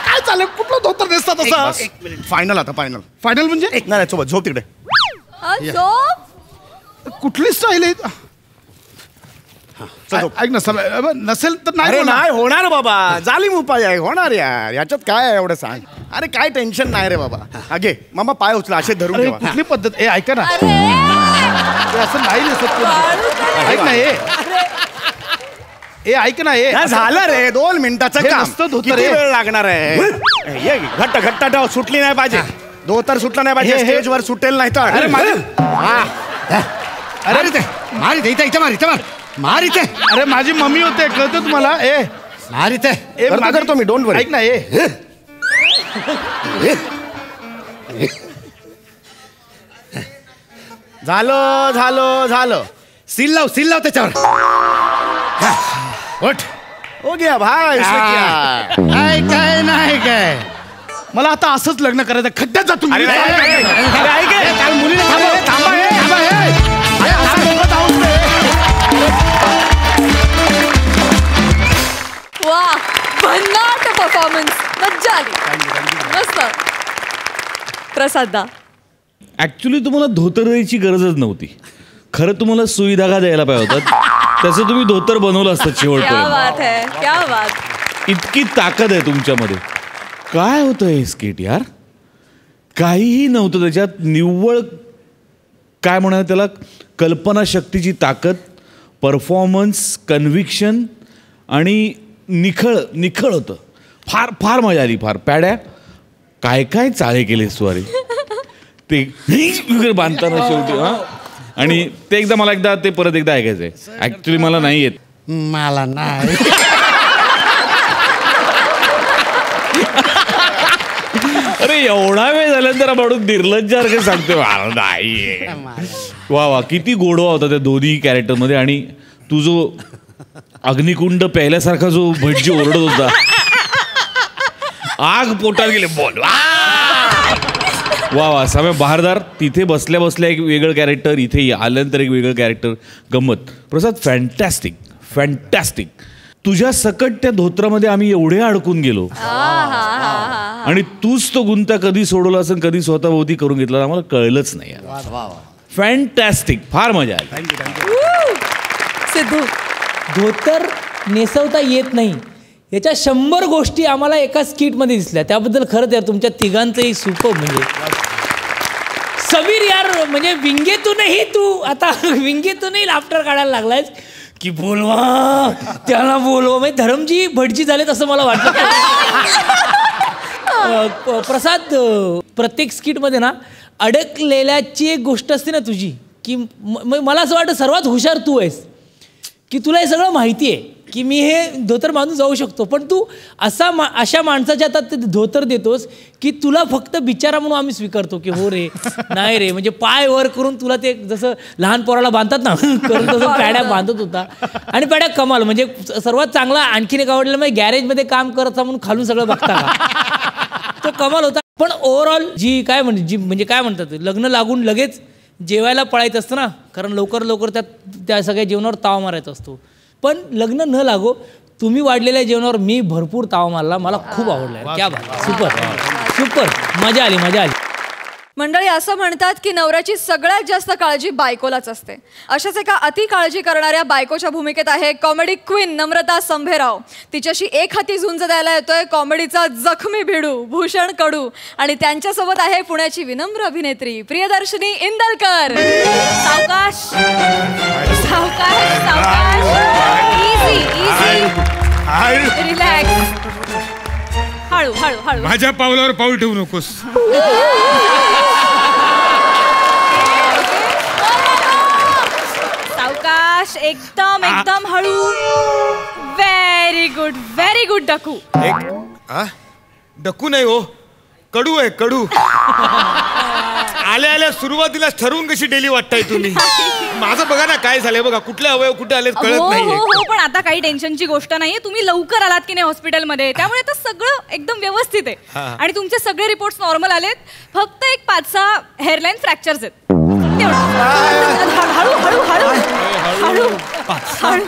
काय चाललं? कुठलं धोतर नेसतात असं? फायनल आता फायनल. फायनल म्हणजे नाही सोबत झोप तिकडे. कुठली स्टाईल आहे? चल झोप. ऐक ना नसेल तर नाही अरे होणार. नाही होणार बाबा, जालिम उपाय आहे, होणार यार. याच्यात काय आहे एवढं सांग. अरे काय टेन्शन नाही रे बाबा. अगे मामा पाय उचला, असे धरून अरे ठेवा. कुठली पद्धत? ए ऐका ना, हे असं नाही नसत कोणी. ऐक ना ए ऐक ना नाही, झालं रे 2 मिनिटाचं हे काम. नसतं धोतर किती हे. वेळ लागणार आहे? ये घट्ट घट्ट ठेव, सुटली नाही पाहिजे. धोतर सुटलं नाही पाहिजे, हे. स्टेजवर सुटेल नाही तर. अरे माझी अरे इथे मार, इथे इथे मार, इथे मार, मार इथे. अरे माझी मम्मी होते, कळतं तुम्हाला? मार इथे. करतो मी, डोंट वरी. ऐक ना झालं झालं झालं. सील लाव त्याच्यावर. उठ. हो गया भाई. काय काय नाही काय. मला आता असंच लग्न करायचं. खड्ड्यात जा तुम्ही. अरे, अरे, अरे, अरे, अरे, ऐक रे. काल मुलीने थांबव. थांबा, हे. थांबा, हे. वा भन्नाट परफॉर्मन्स. मज्जा आली. मस्त. प्रसाद ऍक्च्युली तुम्हाला धोतर द्यायची गरजच नव्हती. खरं तुम्हाला सुई धागा द्यायला पाहिजे होता. त्याचं तुम्ही धोतर बनवलं असतं क्या शेवटपर्यंत. बात है, क्या बात. इतकी ताकद आहे तुमच्यामध्ये. काय होतं हे स्किट यार? काहीही नव्हतं त्याच्यात. निव्वळ काय म्हणा त्याला, कल्पनाशक्तीची ताकद, परफॉर्मन्स, कन्व्हिक्शन आणि निखळ होतं. फार फार मजा आली. फार पॅड्या काय काय चाळे केले स्वारी ते वगैरे बांधताना शेवटी. हां, आणि ते एकदा ते परत एकदा ऐकायचंय. ऍक्च्युली मला नाही येत. मला नाही. अरे एवढा वेळ झाल्यानंतर माणूस निर्लज्जासारखे सांगतो नाही. वा वा, किती गोडवा होता त्या दोन्ही कॅरेक्टरमध्ये. आणि तू जो अग्निकुंड प्यायल्यासारखा जो भटजी ओरडत होता, आग पोटात गेले बोल. वा वा, समय बहारदार. तिथे बसल्या बसल्या एक वेगळं कॅरेक्टर, इथे आल्यानंतर एक वेगळं कॅरेक्टर. गंमत. प्रसाद फॅन्टॅस्टिक फॅन्टॅस्टिक. तुझ्या सकट त्या धोत्रामध्ये आम्ही एवढे अडकून गेलो आणि तूच तो गुंता कधी सोडवला असं कधी स्वतःभोवती करून घेतला आम्हाला कळलंच नाही. फॅन्टॅस्टिक. फार मजा आली. सिद्धू धोतर नेसवता येत नाही याच्या 100 गोष्टी आम्हाला एका स्किटमध्ये दिसल्या. त्याबद्दल खरंच यार तुमच्या तिघांचंही सुपर. म्हणजे समीर यार, म्हणजे विंगेतूनही तू आता विंगेतूनही लाफ्टर काढायला लागलायस की बोलवा त्याला बोलवा. म्हणजे धरमजी भटजी झालेत असं मला वाटतं. प्रसाद, प्रत्येक स्किटमध्ये ना अडकलेल्याची एक गोष्ट असते ना तुझी, की मला असं वाटतं सर्वात हुशार तू आहेस, की तुला हे सगळं माहिती आहे की मी हे धोतर बांधून जाऊ शकतो. पण तू अशा माणसाच्या हातात ते धोतर देतोस की तुला फक्त बिचारा म्हणून आम्ही स्वीकारतो की हो रे नाही रे. म्हणजे पाय वर करून तुला ते जसं लहान पोराला बांधतात ना करून तसं पॅड्या बांधत होता. आणि पॅड्या कमाल. म्हणजे सर्वात चांगला आणखीन एक आवडलेलं म्हणजे गॅरेजमध्ये काम करता म्हणून खालून सगळं बघता का, तो कमाल होता. पण ओव्हरऑल जी काय म्हणतात लग्न लागून लगेच जेवायला पळायचं असतं ना, कारण लवकर त्या सगळ्या जेवणावर ताव मारायचा असतो. पण लग्न न लागो तुम्ही वाढलेल्या जेवणावर मी भरपूर ताव मारला. मला खूप आवडलं. क्या बात. सुपर. मजा आली. मंडळी, असं म्हणतात की नवऱ्याची सगळ्यात जास्त काळजी बायकोलाच असते. अशाच एका अति काळजी करणाऱ्या बायकोच्या भूमिकेत आहे कॉमेडी क्वीन नम्रता संभेराव. तिच्याशी एक हाती झुंज द्यायला येतोय कॉमेडीचा जखमी भिडू भूषण कडू. आणि त्यांच्यासोबत आहे पुण्याची विनम्र अभिनेत्री प्रियदर्शनी इंदलकर. सावकाश सावकाश सावकाश. Easy relax. हळू हळू हळू. माझ्या पावलावर पाऊल ठेवू नकोस. सावकाश. एकदम हळू. Very good डकू. डकू नाही हो, कडू आहे कडू. आल्या आल्या सुरुवातीलाच ठरवून कशी डेली वाटताय तुम्ही. माझं बघा ना काय झालंय बघा, कुठले अवयव कुठे आले कळत नाहीये. हो पण आता काही टेन्शनची गोष्ट नाहीये. तुम्ही लवकर आलात की नाही हॉस्पिटलमध्ये, त्यामुळे आता सगळं एकदम व्यवस्थित आहे. आणि तुमचे सगळे रिपोर्ट्स नॉर्मल आलेत. फक्त एक 5-6 हेअरलाईन फ्रॅक्चर्स आहेत. हळू हळू हळू हळू हळू.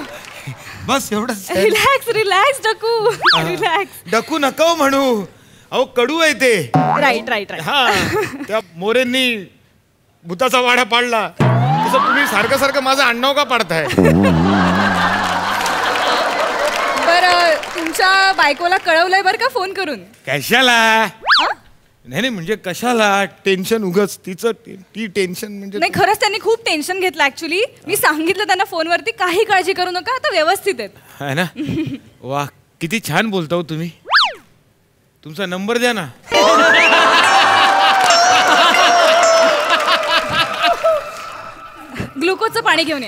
बस एवढंच. रिलॅक्स रिलॅक्स डकू, रिलॅक्स. डकू नका म्हणू, अहो कडू आहे ते. Right right right. हा, त्या मोरेंनी भूताचा वाडा पाडला तसं तुम्ही सारखं सारखं माझं आडनाव का पाडताय? बरं, तुमच्या बायकोला कळवलंय बरं का फोन करून? कशाला? नाही म्हणजे कशाला टेन्शन उगच तिचं ती टेन्शन म्हणजे. नाही खरंच त्यांनी खूप टेन्शन घेतलं ऍक्च्युली. मी सांगितलं त्यांना फोनवरती काही काळजी करू नका, आता व्यवस्थित आहेत. है ना? वा किती छान बोलता हो तुम्ही. तुमचा नंबर द्या ना. ग्लुकोजचं पाणी घेऊन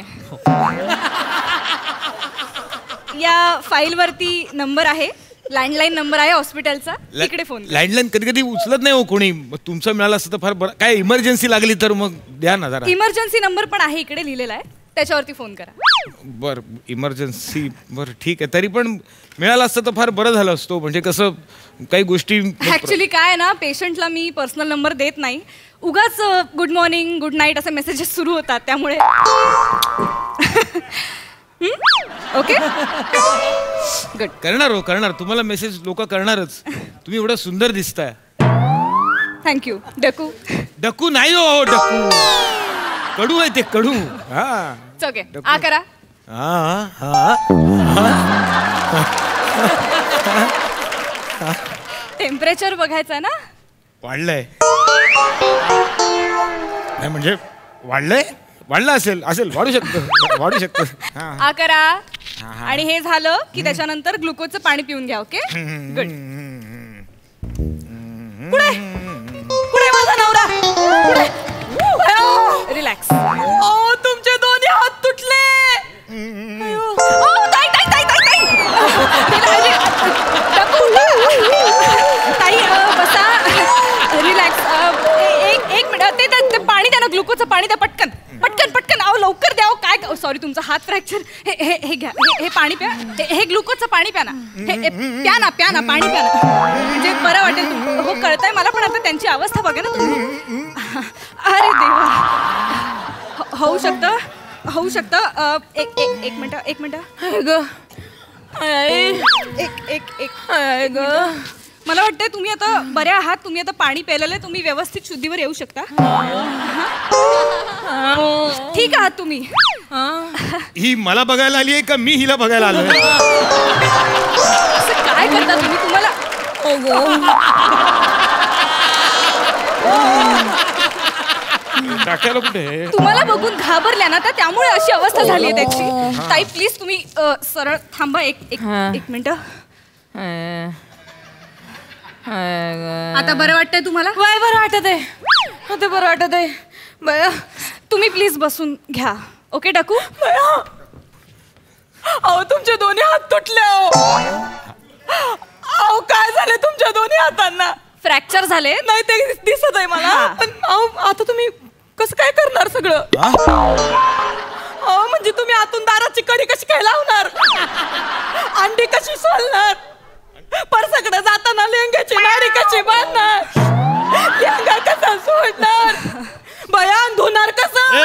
या फाईलवरती नंबर आहे, लँडलाईन नंबर आहे हॉस्पिटलचा, इकडे फोन. लँडलाईन कधी कधी उचलत नाही हो कोणी. तुमचं मिळालं असतं तर फार बरं. काय इमर्जन्सी लागली तर मग द्या ना जरा. इमर्जन्सी नंबर पण आहे इकडे लिहिलेला आहे, त्याच्यावरती फोन करा. बर इमर्जन्सी बर ठीक आहे. तरी पण मिळालं असतं तर फार बरं झालं असतो. म्हणजे कसं काही गोष्टी ऍक्च्युली काय आहे ना, पेशंटला मी पर्सनल नंबर देत नाही. उगाच गुड मॉर्निंग गुड नाईट असे मेसेजेस सुरू होतात, त्यामुळे. Okay good. करणार हो करणार. तुम्हाला मेसेज लोक करणारच. तुम्ही एवढं सुंदर दिसताय. थँक्यू. डकू डकू नाही हो, डकू कडू आहे ते कडू. हा ओके. आ करा. हा हा. टेम्परेचर बघायचं ना. वाढलंय नाही म्हणजे वाढलंय, वाढलं असेल असेल वाढू शकतं वाढू शकतं. आ करा. आणि हे झालं की त्याच्यानंतर ग्लुकोजचं पाणी पिऊन घ्या. Okay good. पुढे पुढे माझा नवरा. रिलॅक्स. ओ तुमचे दोन्ही हात तुटले. ताई बसा. रिलॅक्स. एक मिनिट. ते पाणी द्या ना, ग्लुकोजचं पाणी द्या पटकन पटकन पटकन. अहो लवकर द्या. काय सॉरी तुमचा हात फ्रॅक्चर. हे घ्या, हे पाणी प्या. हे ग्लुकोजचं पाणी प्या ना. हे प्या ना प्या ना पाणी प्या ना, म्हणजे बरं वाटेल. हो कळतंय मला, पण आता त्यांची अवस्था बघा ना तुम्ही. अरे देवा. होऊ शकतं होऊ शकतं. एक मिनिट. मला वाटतंय तुम्ही आता बऱ्या आहात. तुम्ही आता पाणी प्यायलेलं, तुम्ही व्यवस्थित शुद्धीवर येऊ शकता. ठीक आहात तुम्ही. ही मला बघायला आली आहे का मी हिला बघायला आलोय? असं काय करता तुम्ही? तुम्हाला टाकायला कुठे? तुम्हाला बघून घाबरल्या ना, तर त्यामुळे अशी अवस्था झाली आहे त्याची. ताई प्लीज तुम्ही सरळ थांबा. एक मिनिट. आता बरं वाटतंय तुम्हाला? काय बरं वाटत आहे? आता बरं वाटत आहे. बया तुम्ही प्लीज बसून घ्या. ओके डकू. अहो तुमचे दोन्ही हात तुटले. अहो काय झाले तुमच्या दोन्ही हातांना? फ्रॅक्चर झाले. नाही ते दिसत आहे मला, पण अहो आता तुम्ही कसं काय करणार सगळं? अहो म्हणजे तुम्ही आतून दाराची कडी कशी काय लावणार? अंडी कशी सोलणार? परसाकडे जाताना लेंग्याची नाडी कशी बांधणार? लेंगा कसा सोडणार? बयान धुणार कसं?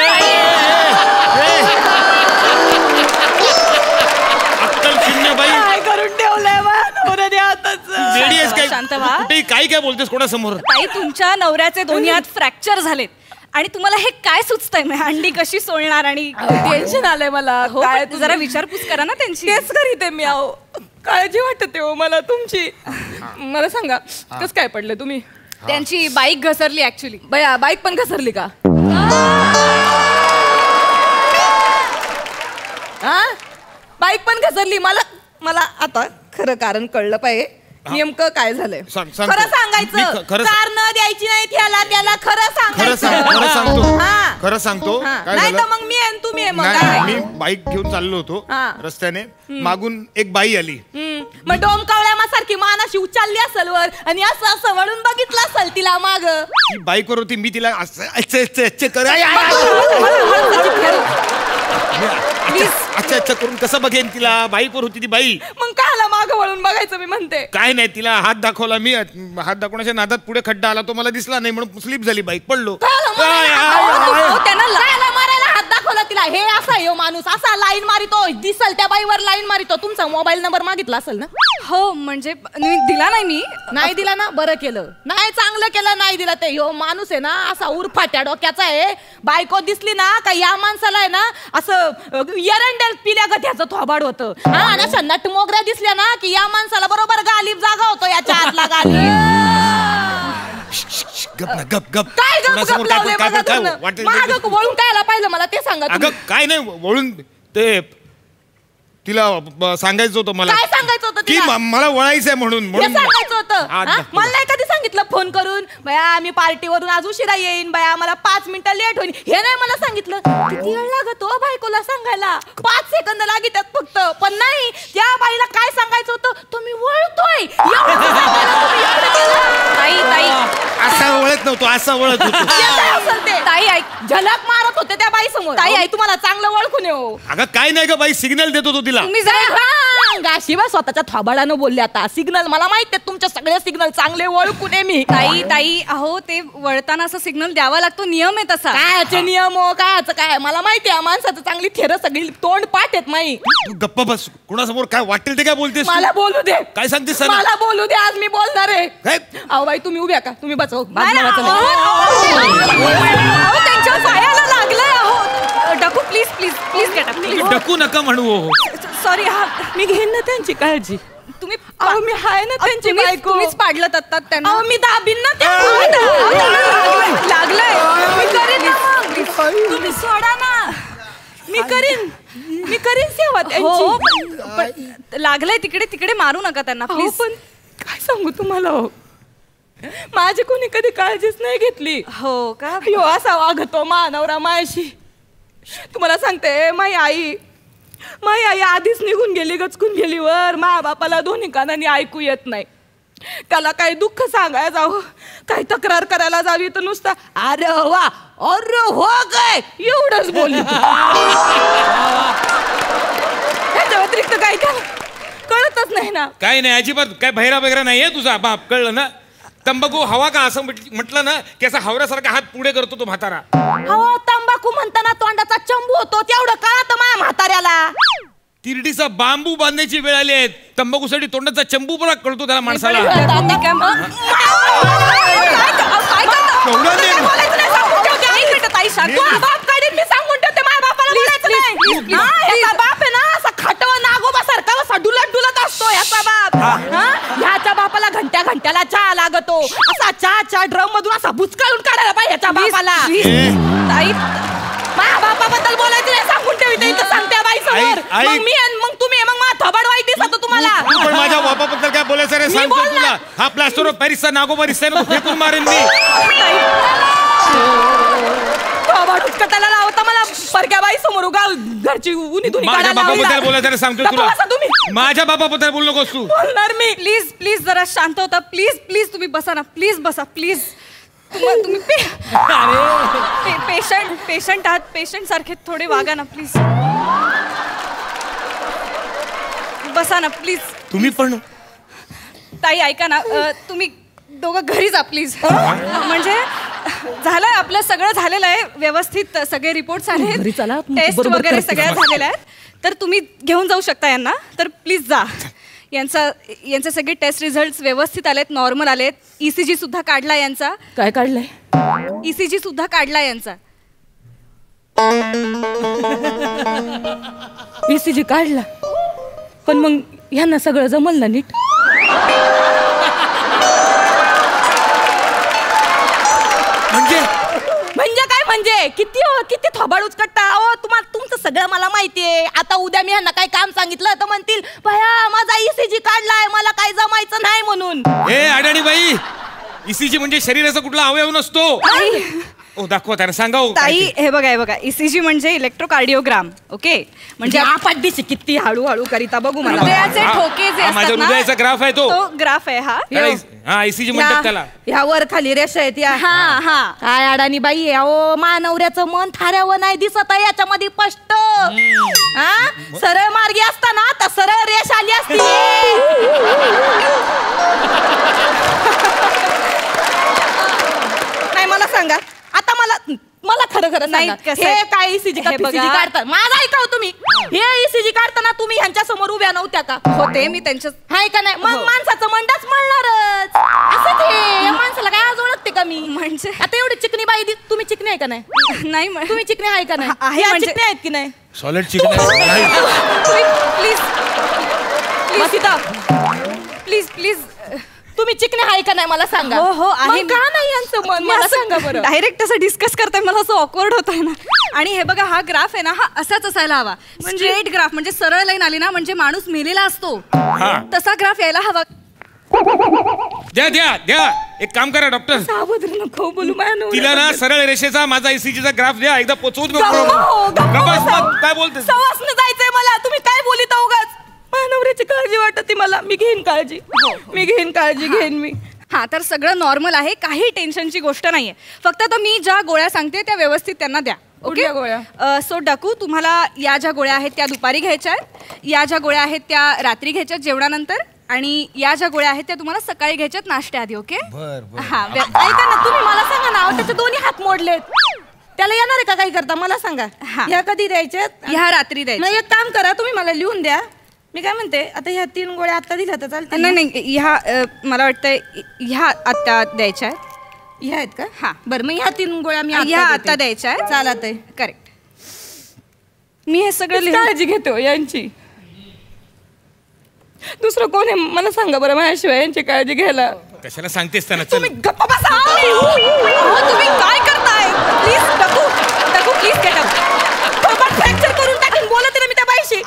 अक्कल शून्य बाई. काय करून ठेवलंय शांत व्हा. कुठेही काय बोलतेस कोणासमोर? ताई तुमच्या नवऱ्याचे दोन्ही हात फ्रॅक्चर झालेत आणि तुम्हाला हे काय सुचतंय? अंडी कशी सोलणार? आणि टेन्शन आलंय मला. हो जरा विचारपूस करा ना त्यांची. तेच करीते मी. आहो काळजी वाटते हो मला तुमची. मला सांगा कसं काय पडलं तुम्ही? त्यांची बाईक घसरली ऍक्च्युली. बया बाईक पण घसरली का? बाईक पण घसरली. मला आता खरं कारण कळलं पाहिजे. नेमकं काय झालंय सांगतो. खरं मी सांगायचं खरं कार न द्यायची नाही त्याला खरं सांगायचं खरं सांगतो काय नाही तर झालं मग मी आहे आणि तुम्ही आहे मग नाही, काय? मी बाईक घेऊन चाललो होतो हा. रस्त्याने मागून एक बाई आली मग डोमकावळ्यासारखी मान अशी उचलली असेल वर आणि असं असं वळून बघितलं असेल तिला माग ती बाईकवर होती मी तिला असं अच्छा अच्छा करून कसं बघेन तिला बाईकवर होती ती बाई मग कायला माग वळून बघायचं मी म्हणते काय नाही तिला हात दाखवला मी हात दाखवण्याच्या नादात पुढे खड्डा आला तो मला दिसला नाही म्हणून स्लिप झाली बाईक पडलो त्यांना मारायला हात दाखवला तिला हे असा यो माणूस असा लाईन मारितो दिसल त्या बाईवर लाईन मारितो तुमचा मोबाईल नंबर मागितला असेल ना हो म्हणजे दिला नाही मी नाही दिला ना बरं केलं नाही चांगलं केलं नाही दिला ते यो माणूस आहे ना असा उरफाट्या डोक्याचा आहे बायको दिसली ना का या माणसाला आहे ना असं एरंडेल पिल्या गध्याचं थोबाड होतं आणि अशा नट मोगऱ्या दिसल्या ना की या माणसाला बरोबर गालीब जागा होतो याच्या आतला गालीब गप गप काय गप लावले मागं वळून कायला पाहिलं मला ते सांगा अगं काय नाही वळून ते तिला सांगायचं होतं मला काय सांगायचं होतं की मला वळायचंय म्हणून सांगायचं होतं मला नाही कधी सांगितलं फोन करून बया मी पार्टीवरून आज उशिरा येईन बया मला 5 मिनिटं लेट होईल हे नाही मला सांगितलं किती वेळ लागत हो बायकोला सांगायला 5 सेकंद लागतात फक्त पण नाही त्या बाईला काय सांगायचं होतं तुम्ही वळतोय असा वळत नव्हतो असा वळत होतो ताई ऐक झलक मारत होते त्या बाई समोर ताई आई तुम्हाला चांगलं ओळखून येऊ अगं काय नाही ग बाई सिग्नल देत होतो तिला तुम्ही शिवाय स्वतःच्या थोबाडानं बोलले आता सिग्नल मला माहिती आहे तुमचे सगळे सिग्नल चांगले ओळखून आहे मी ताई अहो ते वळताना असं सिग्नल द्यावा लागतो नियम आहे तसा कायचे नियम हो काय मला माहिती आहे माणसाचं चांगली थेर सगळी तोंड पाठ आहेत माई तू गप्पा बस कुणासमोर काय वाटेल ते काय बोलतेस मला बोलू दे काय सांगतेस मला बोलू दे आज मी बोलणार आहे अहो बाई तुम्ही उभ्या का तुम्ही बसव त्यांच्या पायाला लागलंय अहो डकू please please please get up please डकू नका म्हणू सॉरी मी घेईन ना त्यांची काळजी तुम्ही मी हाय ना त्यांची बायको तुम्हीच पाडलं आता त्यांना मी दाबीन ना लागलंय मी करीन ना तुम्ही सोडा ना मी करीन सेवा त्यांची लागलंय तिकडे मारू नका त्यांना प्लीज पण काय सांगू तुम्हाला हो माझी कोणी कधी काळजीच नाही घेतली हो का यो असा वागतो मानवरा मायाशी तुम्हाला सांगते माई आई आधीच निघून गेली गचकून गेली वर मा बापाला दोन्ही कानांनी ऐकू येत नाही त्याला काही दुःख सांगायला जावं काही तक्रार करायला जावी तर नुसतं अरे वा अरे हो काय एवढंच बोलली त्याच्या व्यतिरिक्त काही कळतच नाही ना काय नाही अजिबात काय बहिरा वगैरे नाहीये तुझा बाप कळलं ना तंबाखू हवा का असं म्हटलं ना की असा हावऱ्यासारखा हात पुढे करतो तो म्हातारा हो तंबाखू म्हणताना तोंडाचा चंबू होतो तेवढं कळत माझ्या म्हाताऱ्याला तिरडीचा बांबू बांधायची वेळ आली आहे तंबाखूसाठी तोंडाचा चंबू पण कळतो त्याला माणसाला बाप आहे ना असा खाटवा नागोबा सारखा असा डुलत डुलत असतो याचा बाप ह्याच्या बापाला घंट्या घंट्याला चहा लागतो असा चहा ड्रम मधून असा बुचकाळून काढायला पाहिजे ह्याच्या बापाला ताई माझ्या बापाबद्दल बोलायचं नाही सांगून ठेवते इथं सांगते बाई समोर मग मी मग तुम्ही मग माझा थोबाड वाईट दिसतो तुम्हाला पण माझ्या बापाबद्दल काय बोलायचं रे सांगतो तुला हा प्लास्टर ऑफ पॅरिसचा नागोबा दिसतोय ना फेकून मारेन मी थोबाड उचकटायला लावता मला परक्या बाई समोर उगा घरची उनी धुनी माझ्या बापाबद्दल बोलायचं रे सांगतो तुला माझ्या बापाबद्दल बोलू नकोस तू बोलणार मी प्लीज प्लीज जरा शांत होता प्लीज प्लीज तुम्ही बसा ना प्लीज बसा प्लीज तुम्ही पेशंट आहात पेशंट सारखे थोडे वागा ना प्लीज बसा ना प्लीज तुम्ही पण ताई ऐका ना तुम्ही दोघं घरी जा प्लीज म्हणजे झालंय आपलं सगळं झालेलं आहे व्यवस्थित सगळे रिपोर्ट्स आले टेस्ट वगैरे सगळ्या झालेल्या आहेत तर तुम्ही घेऊन जाऊ शकता यांना तर प्लीज जा यांचे सगळे टेस्ट रिझल्ट व्यवस्थित आलेत नॉर्मल आलेत ECG सुद्धा काढला यांचा काय काढलंय ECG सुद्धा काढला यांचा ECG काढला पण मग ह्यांना सगळं जमल ना नीट म्हणजे काय म्हणजे किती थोबाड उचकटता. अहो तुम्हाला तुमचं सगळं मला माहितीये. आता उद्या मी ह्यांना काय काम सांगितलं तर म्हणतील भया माझा ECG काढलाय, मला काय जमायचं नाही म्हणून. ए अडाणी बाई, ECG म्हणजे शरीराचा कुठला अवयव नसतो. ओ दाखवा त्यांना, सांगा हो. ताई हे बघा ECG म्हणजे इलेक्ट्रोकार्डिओग्राम. ओके म्हणजे आपण दिशी किती हळूहळू करिता बघू मला. हृदयाचे ठोके जे माझ्या असतात ना, हृदयाचा ग्राफ आहे तो ग्राफ आहे हा. हा ECG म्हणतात त्याला. ह्या वर खाली रेषा आहेत या. हा काय अडाणी बाई, अहो मानवऱ्याचं मन थाऱ्यावर नाही दिसत आहे याच्यामध्ये स्पष्ट. हा सरळ मार्गी असताना तर सरळ रेष आली असती. नाही मला सांगा आता, मला खरं नाही, सांगा, कसं हे आहे? काय ECG हे बघा. काढता माझा ऐकाव तुम्ही. हे ECG काढताना तुम्ही ह्यांच्या समोर उभ्या नव्हत्या का? होते मी त्यांच्या. हाय का नाही? मग माणसाचं मंडच म्हणणारच. असं ते या माणसाला काय आज ओळखते का मी? म्हणजे आता एवढी चिकनी बाई तुम्ही चिकनी आहे का नाही? नाही तुम्ही चिकनी आहे का नाही? आहे या म्हणजे- चिकनी आहेत की नाही? सॉलिड चिकन प्लीज तुम्ही चिकनी आहे का नाही मला सांगा. हो आहे. मग का नाही यांचं मन मला सांगा बरं. डायरेक्ट असं डिस्कस करताय मला असं ऑकवर्ड होत आहे ना. आणि हे बघा हा ग्राफ आहे ना, हा असाच असायला हवा. स्ट्रेट ग्राफ म्हणजे सरळ लाईन आली ना म्हणजे माणूस मेलेला असतो, तसा ग्राफ यायला हवा. द्या एक काम करा डॉक्टर, सावध नको बोलू माझ्या तिला ना सरळ रेषेचा माझा ECGचा ग्राफ द्या, एकदा पोचवून काय बोलते. सवासनं जायचंय मला. तुम्ही काय बोलित उगाच. मानवऱ्याची काळजी वाटते मला. मी घेईन काळजी. घेईन मी. हा तर सगळं नॉर्मल आहे, काही टेन्शनची गोष्ट नाहीये. फक्त आता मी ज्या गोळ्या सांगते त्या व्यवस्थित त्यांना द्या. ओके गोळ्या? सो डाकू तुम्हाला या ज्या गोळ्या आहेत त्या दुपारी घ्यायच्या आहेत, या ज्या गोळ्या आहेत त्या रात्री घ्यायच्या जेवणानंतर, आणि या ज्या गोळ्या आहेत त्या तुम्हाला सकाळी घ्यायच्यात नाश्त्याआधी. ओके हा ऐका ना, तुम्ही मला सांगा ना, त्याचे दोन्ही हात मोडलेत. त्याला येणार आहे का काही करता मला सांगा. ह्या कधी द्यायच्यात? ह्या रात्री द्यायच्या. मग एक काम करा, तुम्ही मला लिहून द्या. मी काय म्हणते, आता ह्या 3 गोळ्या आता दिल्या तर चालते? नाही ह्या मला वाटतंय ह्या आता द्यायच्या आहेत. ह्या आहेत का? हा बरं मग ह्या 3 गोळ्या मी ह्या आता द्यायच्या आहेत. चालत आहे. करेक्ट. मी हे सगळं काळजी घेतो यांची. दुसरं कोण आहे मला सांगा बरं माझ्याशिवाय यांची काळजी घ्यायला. कशाला सांगतेस त्यांना. तुम्ही गप्पा बसा. तुम्ही काय करताय? प्लीज टाकू प्लीज गेट अप. फ्रॅक्चर करून टाकीन. बोलते ना मी त्या बाईशी.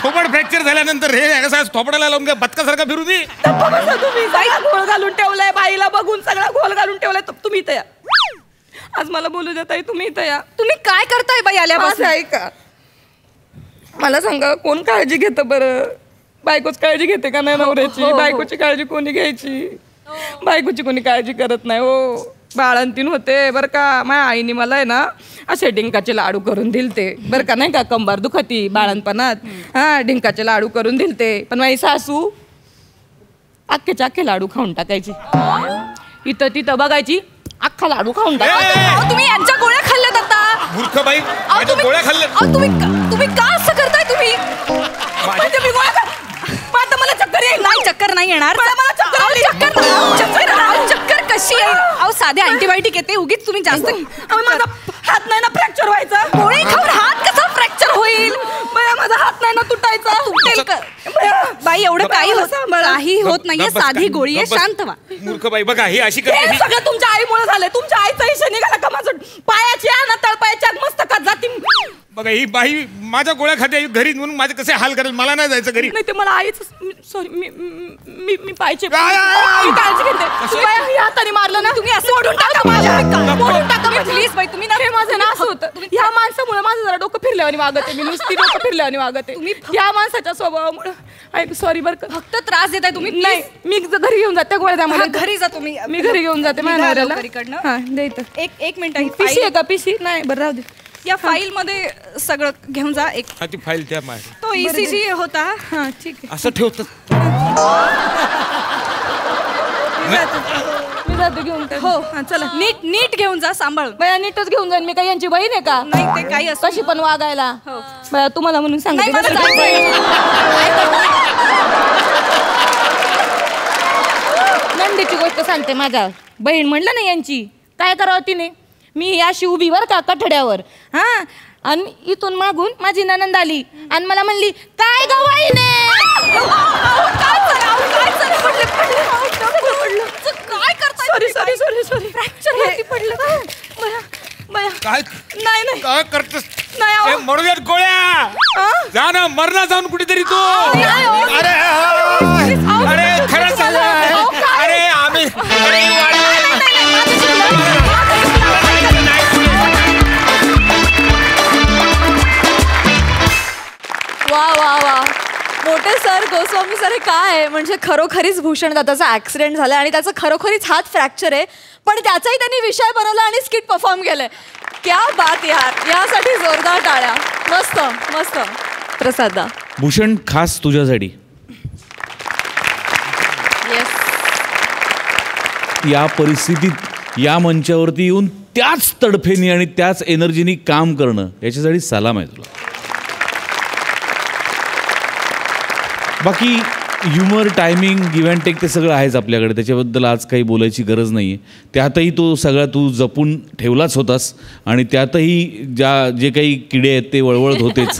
थोबड फ्रॅक्चर झाल्यानंतर हे असं थोबडाला लावून काय बतकासारखा फिरू दे. तुम्ही घोळ घालून ठेवलाय बाईला बघून, सगळा घोळ घालून ठेवलाय. तुम्ही इथं या. आज मला बोलू देत आहे, तुम्ही इथं या. तुम्ही काय करताय बाई आल्यापासून? ऐका मला सांगा, कोण काळजी घेतं बरं? बायकोच काळजी घेते का नाही नवऱ्याची? बायकोची काळजी कोणी घ्यायची? बायकोची कोणी काळजी करत नाही हो. बाळंतीन होते बरं का, माझ्या आईने मला आहे ना असे डिंकाचे लाडू करून दिलते बरं का. नाही का कंबार दुखती बाळणपणात, हा डिंकाचे लाडू करून दिलते. पण माझी सासू अख्खे लाडू खाऊन टाकायची. इथं तिथं बघायची, अख्खा लाडू खाऊन टाकायची. तुम्ही यांच्या गोळ्या खाल्ल्यात आता. मूर्ख बाई, माझ्या गोळ्या खाल्ल्या. तुम्ही का असं करताय तुम्ही? म्हणजे मी गोळ्या आता मला चक्कर येईल. नाही चक्कर नाही येणार. मला चक्कर कशी येईल? अहो साधे अँटीबायोटिक येते, उगीच तुम्ही जास्त. माझा हात नाही ना फ्रॅक्चर व्हायचा. गोळी खाऊन हात कसा फ्रॅक्चर होईल? माझा हात नाही ना तुटायचा. तुटेल का? बाई एवढं काही होत नाहीये, साधी गोळी आहे, शांत व्हा. मूर्ख बाई बघा, ही अशी हे करते. सगळं तुमच्या आईमुळे झालंय. तुमच्या आईचा हिशा निघाला का माझं पायाची ना तळपायाच्या मस्तकात जाती. बघा ही बाई माझ्या गोळ्या खाते घरी, म्हणून माझे कसे हाल करेल. मला नाही जायचं घरी. नाही ते मला आईच सॉरी मी पायचे काळजी घेते. हाताने मारलं ना तुम्ही. असं सोडून टाका प्लीज बाई. तुम्ही हे माझं ना असं होतं. ह्या माणसामुळे माझं जरा डोकं फिरल्यावानी वागते. मी नुसती डोकं फिरल्यावानी वागते. तुम्ही ह्या माणसाच्या स्वभावामुळे सॉरी बरं का. फक्त त्रास देताय तुम्ही. नाही मी घरी घेऊन जाते गोळ्या. मला घरी जा तुम्ही. मी घरी घेऊन जाते माझ्या एक मिनिट. पिशी आहे का? पिशी नाही. बरं राहू दे. या फाईल मध्ये सगळं घेऊन जा. एक ती फाईल त्या माझ्या. तो ECG होता. हा ठीक आहे. असं ठेवतात. मी जाते घेऊन. हो चला. नीट घेऊन जा, सांभाळून. बया नीटच घेऊन जाईन. मी काही यांची बहीण आहे का? नाही ते काही असं कशी पण वागायला. बया तुम्हाला म्हणून नाही, मला सांगते. नंदीची गोष्ट सांगते. माझ्या बहीण म्हणलं ना यांची, काय करावं तिने. मी अशी उभी वर का कठड्यावर, हा आणि इथून मागून माझी ननंद आली आणि मला म्हणली काय गवाईने. काय करता? सॉरी फ्रॅक्चर पडलं. भैया काय नाही नाही काय करतेस नाही अहो. मरूयात गोळ्या जा ना मरना जाऊन कुठेतरी तू नाही, अहो. अरे अरे खरंच झालं अरे आम्ही वा वा वा मोठे सर गोस्वामी सर हे काय आहे म्हणजे खरोखरीच भूषण दादाचा ऍक्सिडेंट झाला आणि त्याचा खरोखरीच हात फ्रॅक्चर आहे पण त्याचाही त्यांनी विषय बनवला आणि स्किट परफॉर्म केलंय क्या बात यार यासाठी जोरदार टाळ्या मस्त मस्त प्रसादा भूषण खास तुझ्यासाठी येस या परिस्थितीत या मंचावरती येऊन त्याच तडफेनी आणि त्याच एनर्जीनी काम करणं याच्यासाठी सलाम आहे तुला बाकी humour timing give and take ते सगळं आहेच आपल्याकडे त्याच्याबद्दल आज काही बोलायची गरज नाही आहे त्यातही तो सगळा तू जपून ठेवलाच होतास आणि त्यातही जे काही किडे आहेत ते वळवळत होतेच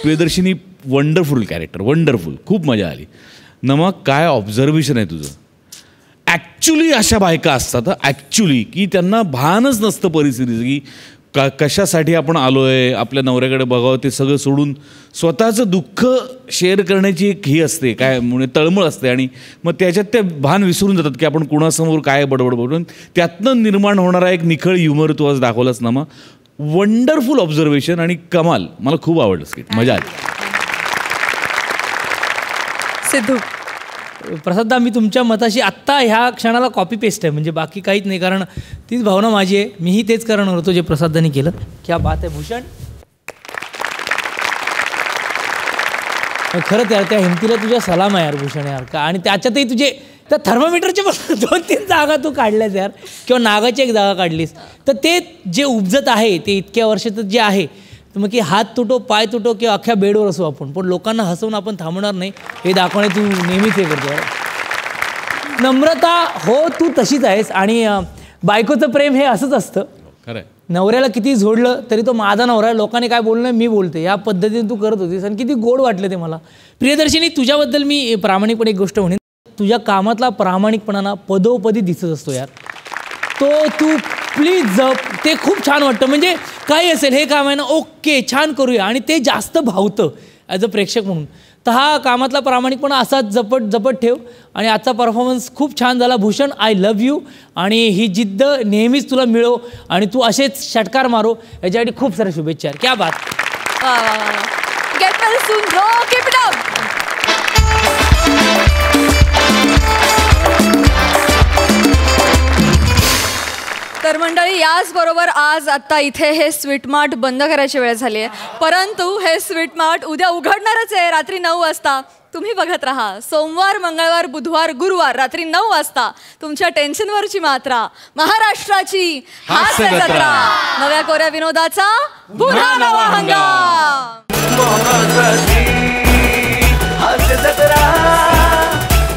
प्रियदर्शिनी वंडरफुल कॅरेक्टर वंडरफुल खूप मजा आली नमा काय ऑब्झर्वेशन आहे तुझं ॲक्च्युली अशा बायका असतात ॲक्च्युली की त्यांना भानच नसतं परिस्थितीचं की कशासाठी आपण आलो आहे आपल्या नवऱ्याकडे बघावं ते सगळं सोडून स्वतःचं दुःख शेअर करण्याची एक ही असते काय म्हणजे तळमळ असते आणि मग त्याच्यात ते भान विसरून जातात की आपण कुणासमोर काय बडबड बडबडून त्यातनं निर्माण होणारा एक निखळ ह्युमर तू आज दाखवलास ना मग वंडरफुल ऑब्झर्वेशन आणि कमाल मला खूप आवडलं स्किट मजा आली सिद्धू प्रसादा मी तुमच्या मताशी आत्ता ह्या क्षणाला कॉपी पेस्ट आहे म्हणजे बाकी काहीच नाही कारण तीच भावना माझी आहे मीही तेच करणार होतो जे प्रसादांनी केलं क्या बात आहे भूषण खरंच यार त्या हिमतीला तुझ्या सलाम आहे यार भूषण यार का आणि त्याच्यातही तुझे त्या थर्मोमीटरचे 2-3 जागा तू काढल्यास यार किंवा नागाची एक जागा काढलीस तर ते जे उपजत आहे ते इतक्या वर्षात जे आहे तर मग की हात तुटो पाय तुटो किंवा अख्ख्या बेडवर असू आपण पण लोकांना हसवून आपण थांबणार नाही हे दाखवणे तू नेहमीच हे करतो नम्रता हो तू तशीच आहेस आणि बायकोचं प्रेम हे असंच असतं खरं नवऱ्याला किती झोडलं तरी तो माझा नवरा लोकांनी काय बोलणं मी बोलते या पद्धतीने तू करत होतीस आणि किती गोड वाटलं ते मला प्रियदर्शिनी तुझ्याबद्दल मी प्रामाणिकपणे एक गोष्ट म्हणेन तुझ्या कामातला प्रामाणिकपणा पदोपदी दिसत असतो यार तो तू प्लीज जप ते खूप छान वाटतं म्हणजे काही असेल हे काम आहे ना ओके छान करूया आणि ते जास्त भावतं ॲज अ प्रेक्षक म्हणून तर हा कामातला प्रामाणिकपणा असाच जपत ठेव आणि आजचा परफॉर्मन्स खूप छान झाला भूषण आय लव्ह यू आणि ही जिद्द नेहमीच तुला मिळो आणि तू असेच षटकार मारो याच्यासाठी खूप साऱ्या शुभेच्छा क्या बात get well soon bro keep it up तर मंडळी याचबरोबर आज आत्ता इथे हे स्वीट मार्ट बंद करायची वेळ झाली आहे परंतु हे स्वीट मार्ट उद्या उघडणारच आहे रात्री 9 वाजता तुम्ही बघत राहा सोमवार मंगळवार बुधवार गुरुवार रात्री 9 वाजता तुमच्या टेन्शनवरची मात्रा महाराष्ट्राची हास्य जत्रा नव्या कोऱ्या विनोदाचा पुन्हा नवा हंगाम